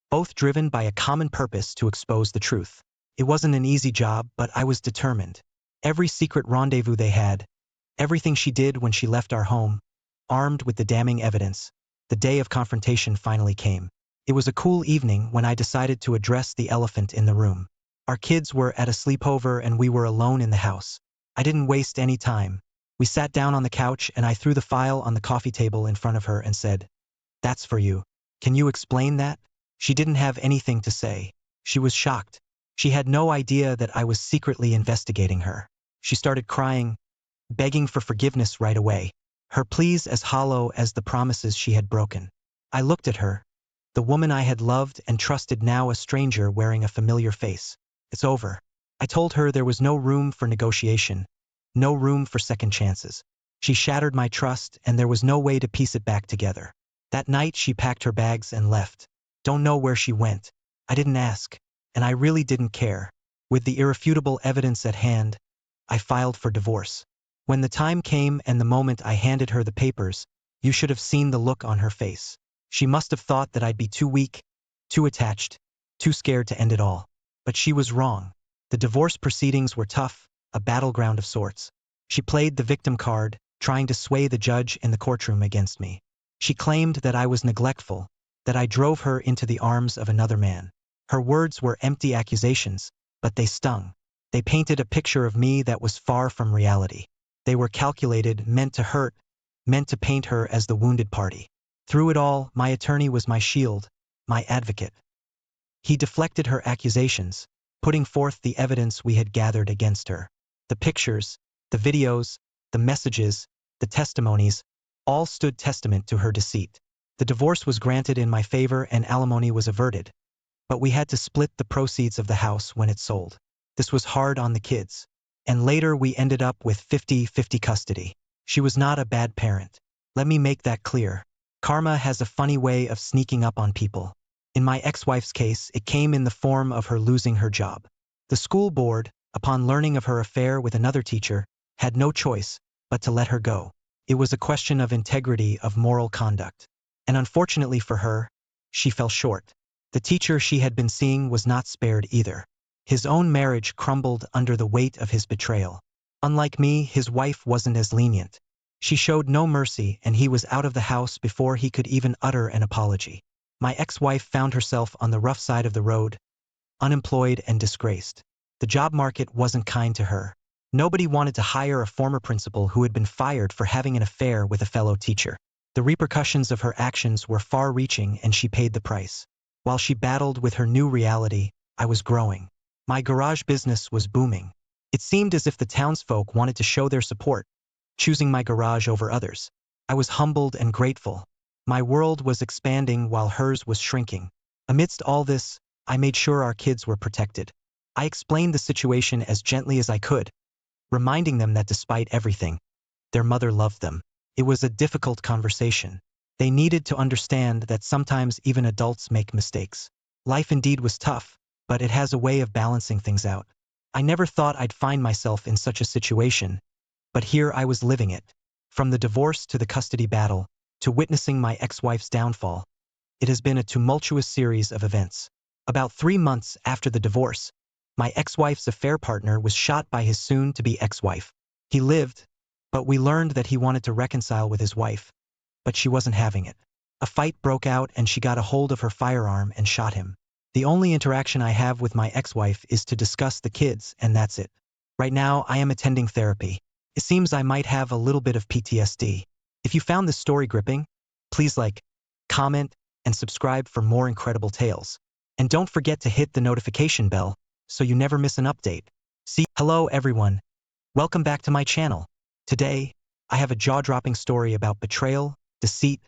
both driven by a common purpose to expose the truth. It wasn't an easy job, but I was determined. Every secret rendezvous they had, everything she did when she left our home, armed with the damning evidence, the day of confrontation finally came. It was a cool evening when I decided to address the elephant in the room. Our kids were at a sleepover and we were alone in the house. I didn't waste any time. We sat down on the couch and I threw the file on the coffee table in front of her and said, "That's for you. Can you explain that?" She didn't have anything to say. She was shocked. She had no idea that I was secretly investigating her. She started crying, begging for forgiveness right away, her pleas as hollow as the promises she had broken. I looked at her, the woman I had loved and trusted, now a stranger wearing a familiar face. "It's over." I told her there was no room for negotiation, no room for second chances. She shattered my trust and there was no way to piece it back together. That night she packed her bags and left. Don't know where she went. I didn't ask, and I really didn't care. With the irrefutable evidence at hand, I filed for divorce. When the time came and the moment I handed her the papers, you should have seen the look on her face. She must have thought that I'd be too weak, too attached, too scared to end it all. But she was wrong. The divorce proceedings were tough, a battleground of sorts. She played the victim card, trying to sway the judge in the courtroom against me. She claimed that I was neglectful, that I drove her into the arms of another man. Her words were empty accusations, but they stung. They painted a picture of me that was far from reality. They were calculated, meant to hurt, meant to paint her as the wounded party. Through it all, my attorney was my shield, my advocate. He deflected her accusations, putting forth the evidence we had gathered against her. The pictures, the videos, the messages, the testimonies, all stood testament to her deceit. The divorce was granted in my favor and alimony was averted. But we had to split the proceeds of the house when it sold. This was hard on the kids. And later we ended up with 50-50 custody. She was not a bad parent. Let me make that clear. Karma has a funny way of sneaking up on people. In my ex-wife's case, it came in the form of her losing her job. The school board, upon learning of her affair with another teacher, had no choice but to let her go. It was a question of integrity, of moral conduct. And unfortunately for her, she fell short. The teacher she had been seeing was not spared either. His own marriage crumbled under the weight of his betrayal. Unlike me, his wife wasn't as lenient. She showed no mercy and he was out of the house before he could even utter an apology. My ex-wife found herself on the rough side of the road, unemployed and disgraced. The job market wasn't kind to her. Nobody wanted to hire a former principal who had been fired for having an affair with a fellow teacher. The repercussions of her actions were far-reaching and she paid the price. While she battled with her new reality, I was growing. My garage business was booming. It seemed as if the townsfolk wanted to show their support, choosing my garage over others. I was humbled and grateful. My world was expanding while hers was shrinking. Amidst all this, I made sure our kids were protected. I explained the situation as gently as I could, reminding them that despite everything, their mother loved them. It was a difficult conversation. They needed to understand that sometimes even adults make mistakes. Life indeed was tough, but it has a way of balancing things out. I never thought I'd find myself in such a situation, but here I was living it. From the divorce to the custody battle, to witnessing my ex-wife's downfall, it has been a tumultuous series of events. About 3 months after the divorce, my ex-wife's affair partner was shot by his soon-to-be ex-wife. He lived, but we learned that he wanted to reconcile with his wife, but she wasn't having it. A fight broke out and she got a hold of her firearm and shot him. The only interaction I have with my ex-wife is to discuss the kids, and that's it. Right now, I am attending therapy. It seems I might have a little bit of PTSD. If you found this story gripping, please like, comment, and subscribe for more incredible tales. And don't forget to hit the notification bell so you never miss an update. Hello everyone. Welcome back to my channel. Today, I have a jaw-dropping story about betrayal, deceit,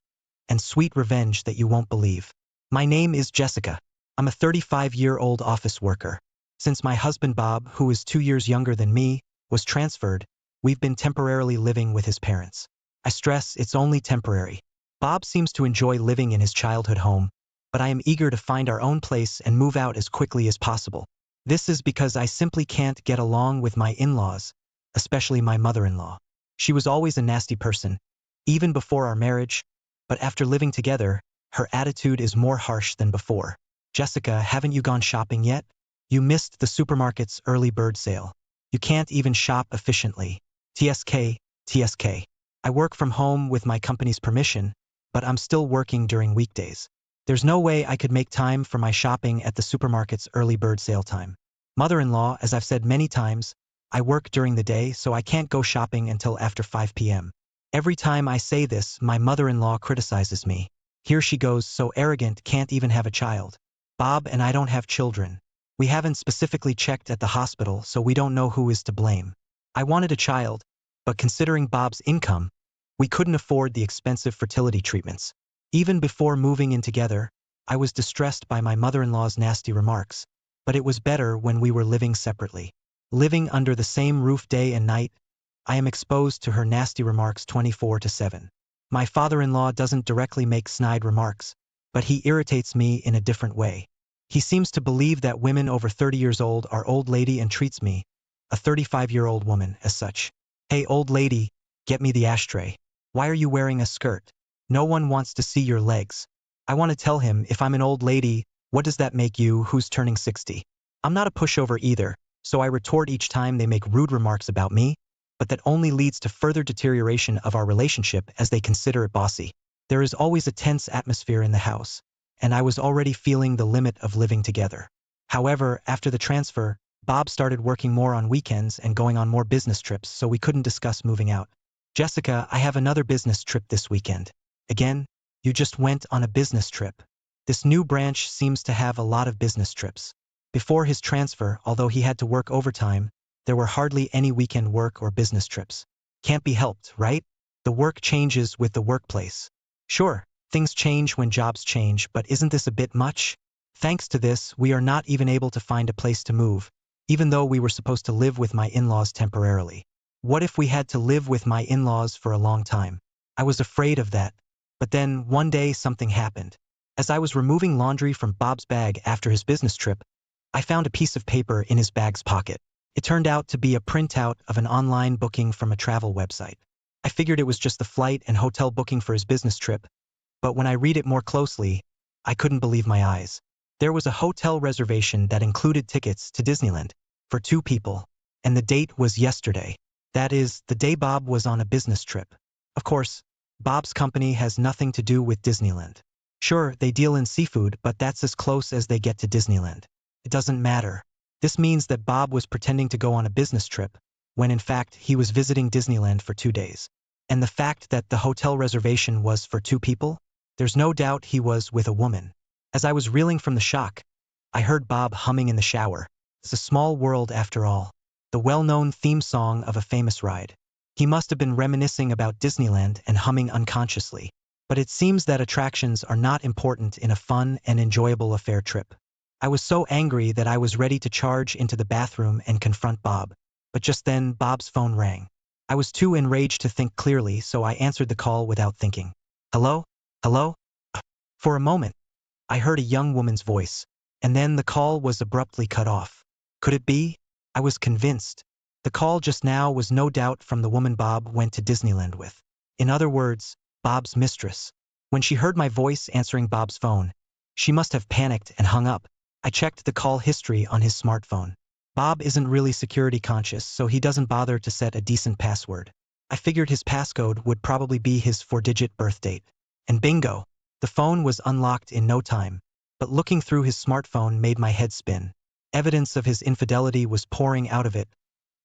and sweet revenge that you won't believe. My name is Jessica. I'm a 35-year-old office worker. Since my husband Bob, who is 2 years younger than me, was transferred, we've been temporarily living with his parents. I stress it's only temporary. Bob seems to enjoy living in his childhood home, but I am eager to find our own place and move out as quickly as possible. This is because I simply can't get along with my in-laws, especially my mother-in-law. She was always a nasty person, even before our marriage, but after living together, her attitude is more harsh than before. Jessica, haven't you gone shopping yet? You missed the supermarket's early bird sale. You can't even shop efficiently. TSK, TSK. I work from home with my company's permission, but I'm still working during weekdays. There's no way I could make time for my shopping at the supermarket's early bird sale time. Mother-in-law, as I've said many times, I work during the day, so I can't go shopping until after 5 p.m. Every time I say this, my mother-in-law criticizes me. Here she goes, so arrogant, can't even have a child. Bob and I don't have children. We haven't specifically checked at the hospital, so we don't know who is to blame. I wanted a child, but considering Bob's income, we couldn't afford the expensive fertility treatments. Even before moving in together, I was distressed by my mother-in-law's nasty remarks, but it was better when we were living separately. Living under the same roof day and night, I am exposed to her nasty remarks 24/7. My father-in-law doesn't directly make snide remarks, but he irritates me in a different way. He seems to believe that women over 30 years old are old lady and treats me, a 35-year-old woman, as such. Hey, old lady, get me the ashtray. Why are you wearing a skirt? No one wants to see your legs. I want to tell him, if I'm an old lady, what does that make you, who's turning 60? I'm not a pushover either, so I retort each time they make rude remarks about me, but that only leads to further deterioration of our relationship as they consider it bossy. There is always a tense atmosphere in the house, and I was already feeling the limit of living together. However, after the transfer, Bob started working more on weekends and going on more business trips, so we couldn't discuss moving out. Jessica, I have another business trip this weekend. Again, you just went on a business trip. This new branch seems to have a lot of business trips. Before his transfer, although he had to work overtime, there were hardly any weekend work or business trips. Can't be helped, right? The work changes with the workplace. Sure, things change when jobs change, but isn't this a bit much? Thanks to this, we are not even able to find a place to move, even though we were supposed to live with my in-laws temporarily. What if we had to live with my in-laws for a long time? I was afraid of that. But then, one day, something happened. As I was removing laundry from Bob's bag after his business trip, I found a piece of paper in his bag's pocket. It turned out to be a printout of an online booking from a travel website. I figured it was just the flight and hotel booking for his business trip, but when I read it more closely, I couldn't believe my eyes. There was a hotel reservation that included tickets to Disneyland for 2 people, and the date was yesterday. That is, the day Bob was on a business trip. Of course, Bob's company has nothing to do with Disneyland. Sure, they deal in seafood, but that's as close as they get to Disneyland. It doesn't matter. This means that Bob was pretending to go on a business trip, when in fact he was visiting Disneyland for 2 days. And the fact that the hotel reservation was for 2 people? There's no doubt he was with a woman. As I was reeling from the shock, I heard Bob humming in the shower. It's a small world after all. The well-known theme song of a famous ride. He must have been reminiscing about Disneyland and humming unconsciously. But it seems that attractions are not important in a fun and enjoyable affair trip. I was so angry that I was ready to charge into the bathroom and confront Bob. But just then, Bob's phone rang. I was too enraged to think clearly, so I answered the call without thinking. Hello? Hello? For a moment, I heard a young woman's voice, and then the call was abruptly cut off. Could it be? I was convinced. The call just now was no doubt from the woman Bob went to Disneyland with. In other words, Bob's mistress. When she heard my voice answering Bob's phone, she must have panicked and hung up. I checked the call history on his smartphone. Bob isn't really security conscious, so he doesn't bother to set a decent password. I figured his passcode would probably be his 4-digit birth date. And bingo! The phone was unlocked in no time. But looking through his smartphone made my head spin. Evidence of his infidelity was pouring out of it,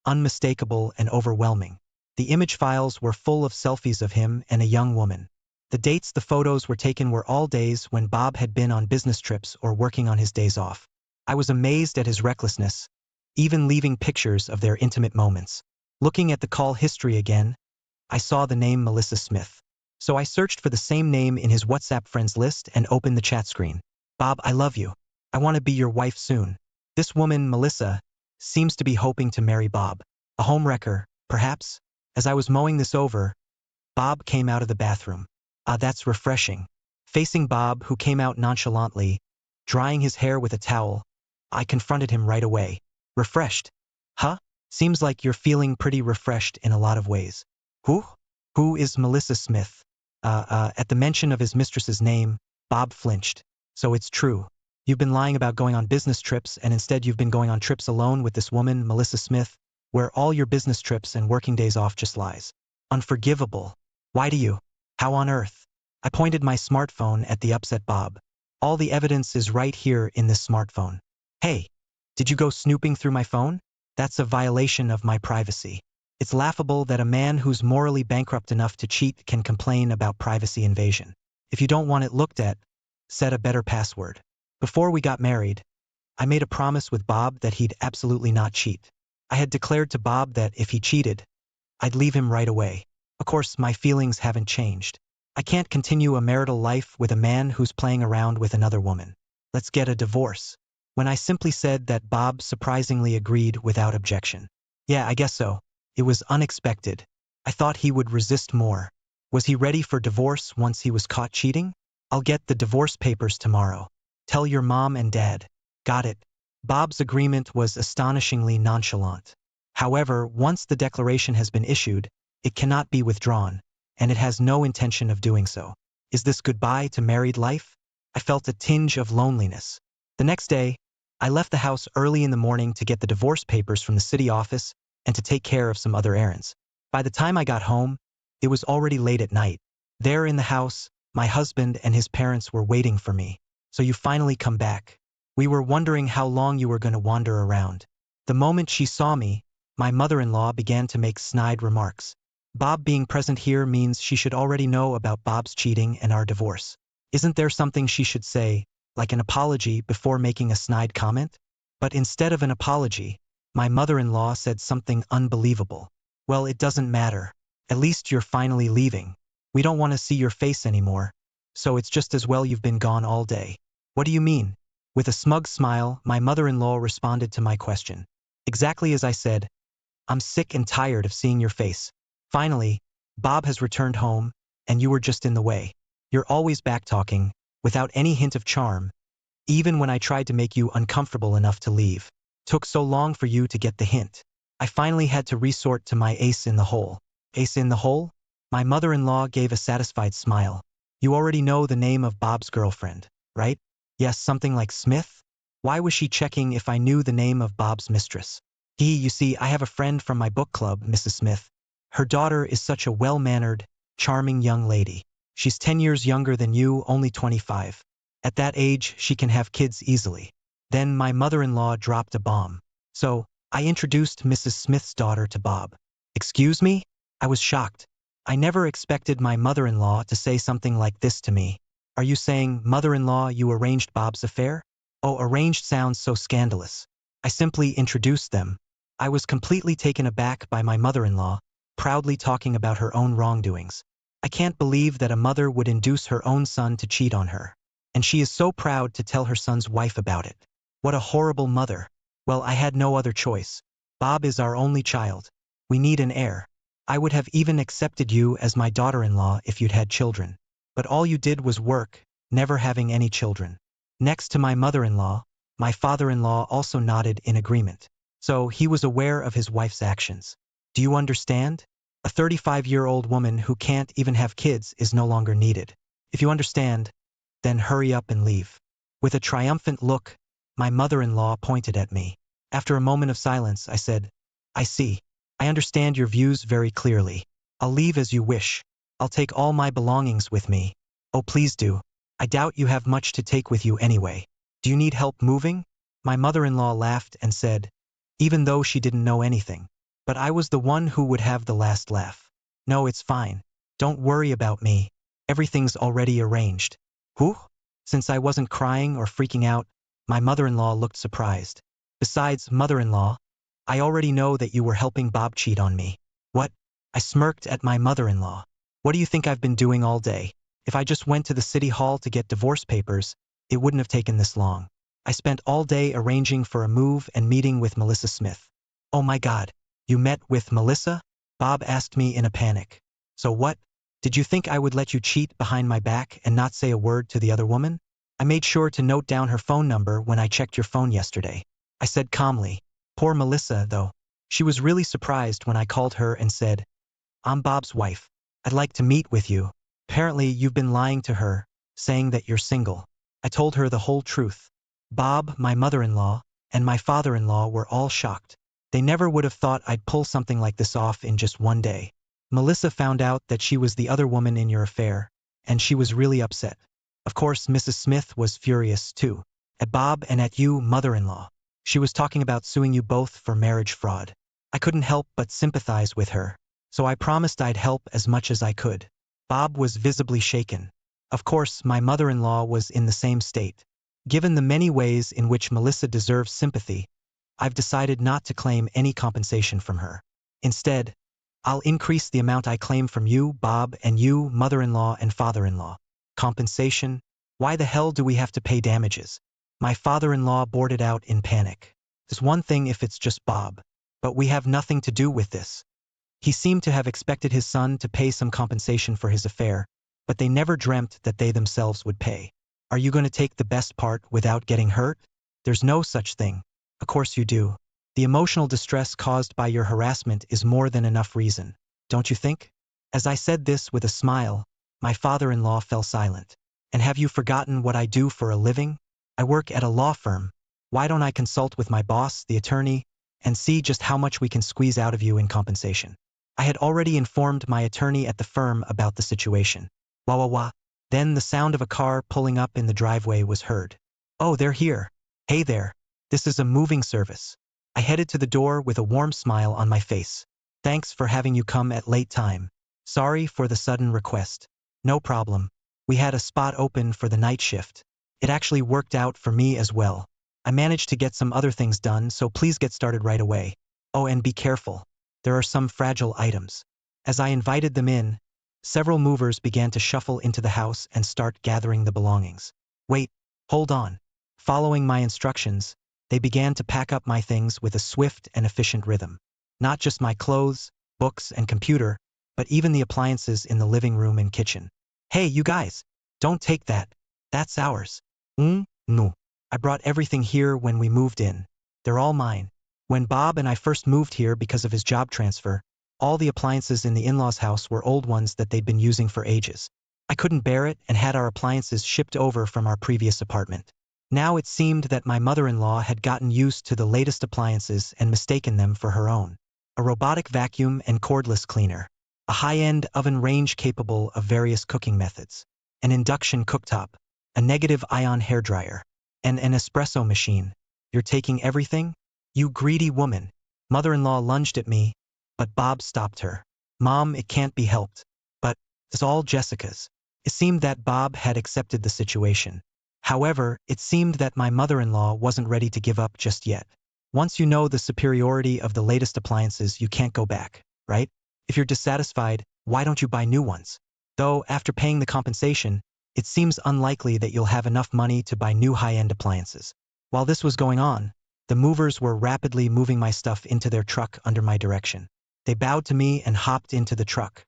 unmistakable and overwhelming. The image files were full of selfies of him and a young woman. The dates the photos were taken were all days when Bob had been on business trips or working on his days off. I was amazed at his recklessness, even leaving pictures of their intimate moments. Looking at the call history again, I saw the name Melissa Smith. So I searched for the same name in his WhatsApp friends list and opened the chat screen. Bob, I love you. I want to be your wife soon. This woman, Melissa, seems to be hoping to marry Bob. A homewrecker, perhaps? As I was mowing this over, Bob came out of the bathroom. Ah, that's refreshing. Facing Bob, who came out nonchalantly, drying his hair with a towel, I confronted him right away. Refreshed? Huh? Seems like you're feeling pretty refreshed in a lot of ways. Who? Who is Melissa Smith? At the mention of his mistress's name, Bob flinched. So it's true. You've been lying about going on business trips, and instead you've been going on trips alone with this woman, Melissa Smith, where all your business trips and working days off just lies. Unforgivable. Why do you? How on earth? I pointed my smartphone at the upset Bob. All the evidence is right here in this smartphone. Hey, did you go snooping through my phone? That's a violation of my privacy. It's laughable that a man who's morally bankrupt enough to cheat can complain about privacy invasion. If you don't want it looked at, set a better password. Before we got married, I made a promise with Bob that he'd absolutely not cheat. I had declared to Bob that if he cheated, I'd leave him right away. Of course, my feelings haven't changed. I can't continue a marital life with a man who's playing around with another woman. Let's get a divorce. When I simply said that, Bob surprisingly agreed without objection. Yeah, I guess so. It was unexpected. I thought he would resist more. Was he ready for divorce once he was caught cheating? I'll get the divorce papers tomorrow. Tell your mom and dad. Got it. Bob's agreement was astonishingly nonchalant. However, once the declaration has been issued, it cannot be withdrawn, and it has no intention of doing so. Is this goodbye to married life? I felt a tinge of loneliness. The next day, I left the house early in the morning to get the divorce papers from the city office and to take care of some other errands. By the time I got home, it was already late at night. There in the house, my husband and his parents were waiting for me. So you finally come back. We were wondering how long you were going to wander around. The moment she saw me, my mother-in-law began to make snide remarks. Bob being present here means she should already know about Bob's cheating and our divorce. Isn't there something she should say, like an apology before making a snide comment? But instead of an apology, my mother-in-law said something unbelievable. Well, it doesn't matter. At least you're finally leaving. We don't want to see your face anymore. So it's just as well you've been gone all day. What do you mean? With a smug smile, my mother-in-law responded to my question. Exactly as I said, I'm sick and tired of seeing your face. Finally, Bob has returned home, and you were just in the way. You're always back-talking, without any hint of charm, even when I tried to make you uncomfortable enough to leave. Took so long for you to get the hint. I finally had to resort to my ace in the hole. Ace in the hole? My mother-in-law gave a satisfied smile. You already know the name of Bob's girlfriend, right? Yes, something like Smith? Why was she checking if I knew the name of Bob's mistress? You see, I have a friend from my book club, Mrs. Smith. Her daughter is such a well-mannered, charming young lady. She's 10 years younger than you, only 25. At that age, she can have kids easily. Then my mother-in-law dropped a bomb. So, I introduced Mrs. Smith's daughter to Bob. Excuse me? I was shocked. I never expected my mother-in-law to say something like this to me. Are you saying, mother-in-law, you arranged Bob's affair? Oh, arranged sounds so scandalous. I simply introduced them. I was completely taken aback by my mother-in-law, proudly talking about her own wrongdoings. I can't believe that a mother would induce her own son to cheat on her. And she is so proud to tell her son's wife about it. What a horrible mother. Well, I had no other choice. Bob is our only child. We need an heir. I would have even accepted you as my daughter-in-law if you'd had children. But all you did was work, never having any children. Next to my mother-in-law, my father-in-law also nodded in agreement. So he was aware of his wife's actions. Do you understand? A 35-year-old woman who can't even have kids is no longer needed. If you understand, then hurry up and leave. With a triumphant look, my mother-in-law pointed at me. After a moment of silence, I said, I see. I understand your views very clearly. I'll leave as you wish. I'll take all my belongings with me. Oh, please do. I doubt you have much to take with you anyway. Do you need help moving? My mother-in-law laughed and said, even though she didn't know anything. But I was the one who would have the last laugh. No, it's fine. Don't worry about me. Everything's already arranged. Whew? Since I wasn't crying or freaking out, my mother-in-law looked surprised. Besides, mother-in-law, I already know that you were helping Bob cheat on me. What? I smirked at my mother-in-law. What do you think I've been doing all day? If I just went to the city hall to get divorce papers, it wouldn't have taken this long. I spent all day arranging for a move and meeting with Melissa Smith. Oh my God, you met with Melissa? Bob asked me in a panic. So what? Did you think I would let you cheat behind my back and not say a word to the other woman? I made sure to note down her phone number when I checked your phone yesterday. I said calmly. Poor Melissa, though. She was really surprised when I called her and said, I'm Bob's wife. I'd like to meet with you. Apparently, you've been lying to her, saying that you're single. I told her the whole truth. Bob, my mother-in-law, and my father-in-law were all shocked. They never would have thought I'd pull something like this off in just one day. Melissa found out that she was the other woman in your affair, and she was really upset. Of course, Mrs. Smith was furious too. At Bob and at you, mother-in-law. She was talking about suing you both for marriage fraud. I couldn't help but sympathize with her, so I promised I'd help as much as I could. Bob was visibly shaken. Of course, my mother-in-law was in the same state. Given the many ways in which Melissa deserves sympathy, I've decided not to claim any compensation from her. Instead, I'll increase the amount I claim from you, Bob, and you, mother-in-law and father-in-law. Compensation? Why the hell do we have to pay damages? My father-in-law boarded out in panic. There's one thing if it's just Bob, but we have nothing to do with this. He seemed to have expected his son to pay some compensation for his affair, but they never dreamt that they themselves would pay. Are you going to take the best part without getting hurt? There's no such thing. Of course you do. The emotional distress caused by your harassment is more than enough reason, don't you think? As I said this with a smile, my father-in-law fell silent. And have you forgotten what I do for a living? I work at a law firm. Why don't I consult with my boss, the attorney, and see just how much we can squeeze out of you in compensation? I had already informed my attorney at the firm about the situation. Wah wah wah. Then the sound of a car pulling up in the driveway was heard. Oh, they're here. Hey there. This is a moving service. I headed to the door with a warm smile on my face. Thanks for having you come at late time. Sorry for the sudden request. No problem. We had a spot open for the night shift. It actually worked out for me as well. I managed to get some other things done, so please get started right away. Oh, and be careful. There are some fragile items. As I invited them in, several movers began to shuffle into the house and start gathering the belongings. Wait, hold on. Following my instructions, they began to pack up my things with a swift and efficient rhythm. Not just my clothes, books, and computer, but even the appliances in the living room and kitchen. Hey, you guys, don't take that. That's ours. No. I brought everything here when we moved in. They're all mine. When Bob and I first moved here because of his job transfer, all the appliances in the in-laws' house were old ones that they'd been using for ages. I couldn't bear it and had our appliances shipped over from our previous apartment. Now it seemed that my mother-in-law had gotten used to the latest appliances and mistaken them for her own. A robotic vacuum and cordless cleaner. A high-end oven range capable of various cooking methods. An induction cooktop. A negative ion hairdryer. And an espresso machine. You're taking everything? You greedy woman. Mother-in-law lunged at me, but Bob stopped her. Mom, it can't be helped. But it's all Jessica's. It seemed that Bob had accepted the situation. However, it seemed that my mother-in-law wasn't ready to give up just yet. Once you know the superiority of the latest appliances, you can't go back, right? If you're dissatisfied, why don't you buy new ones? Though, after paying the compensation, it seems unlikely that you'll have enough money to buy new high-end appliances. While this was going on, the movers were rapidly moving my stuff into their truck under my direction. They bowed to me and hopped into the truck.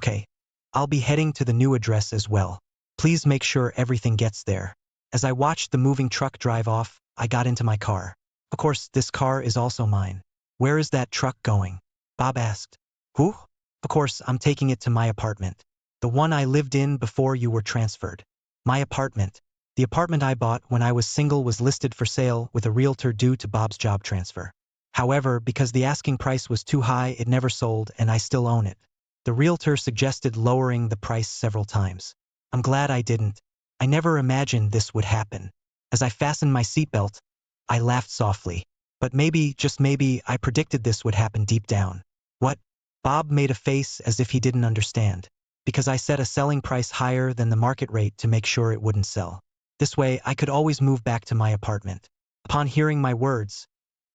Okay, I'll be heading to the new address as well. Please make sure everything gets there. As I watched the moving truck drive off, I got into my car. Of course, this car is also mine. Where is that truck going? Bob asked. Who? Of course, I'm taking it to my apartment. The one I lived in before you were transferred. My apartment. The apartment I bought when I was single was listed for sale with a realtor due to Bob's job transfer. However, because the asking price was too high, it never sold and I still own it. The realtor suggested lowering the price several times. I'm glad I didn't. I never imagined this would happen. As I fastened my seatbelt, I laughed softly. But maybe, just maybe, I predicted this would happen deep down. What? Bob made a face as if he didn't understand. Because I set a selling price higher than the market rate to make sure it wouldn't sell. This way, I could always move back to my apartment. Upon hearing my words,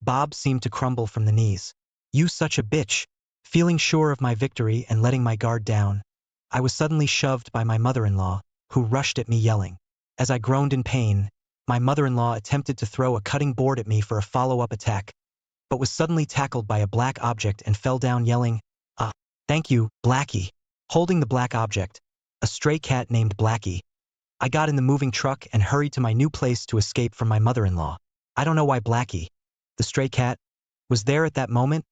Bob seemed to crumble from the knees. You such a bitch. Feeling sure of my victory and letting my guard down, I was suddenly shoved by my mother-in-law, who rushed at me yelling. As I groaned in pain, my mother-in-law attempted to throw a cutting board at me for a follow-up attack, but was suddenly tackled by a black object and fell down yelling, thank you, Blackie. Holding the black object, a stray cat named Blackie, I got in the moving truck and hurried to my new place to escape from my mother-in-law. I don't know why Blackie, the stray cat, was there at that moment,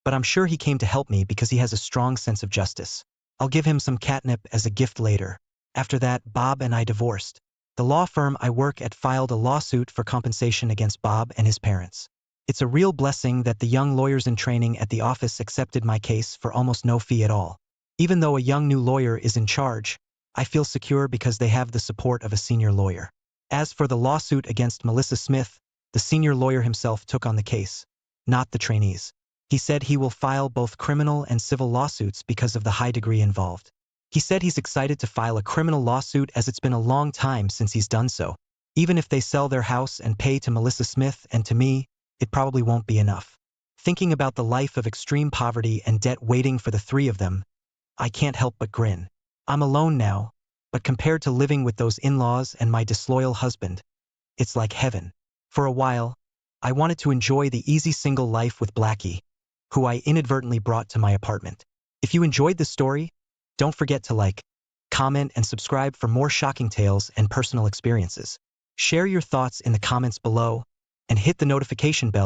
but I'm sure he came to help me because he has a strong sense of justice. I'll give him some catnip as a gift later. After that, Bob and I divorced. The law firm I work at filed a lawsuit for compensation against Bob and his parents. It's a real blessing that the young lawyers in training at the office accepted my case for almost no fee at all. Even though a young new lawyer is in charge, I feel secure because they have the support of a senior lawyer. As for the lawsuit against Melissa Smith, the senior lawyer himself took on the case, not the trainees. He said he will file both criminal and civil lawsuits because of the high degree involved. He said he's excited to file a criminal lawsuit as it's been a long time since he's done so. Even if they sell their house and pay to Melissa Smith and to me, it probably won't be enough. Thinking about the life of extreme poverty and debt waiting for the three of them, I can't help but grin. I'm alone now, but compared to living with those in-laws and my disloyal husband, it's like heaven. For a while, I wanted to enjoy the easy single life with Blackie, who I inadvertently brought to my apartment. If you enjoyed this story, don't forget to like, comment, and subscribe for more shocking tales and personal experiences. Share your thoughts in the comments below. and hit the notification bell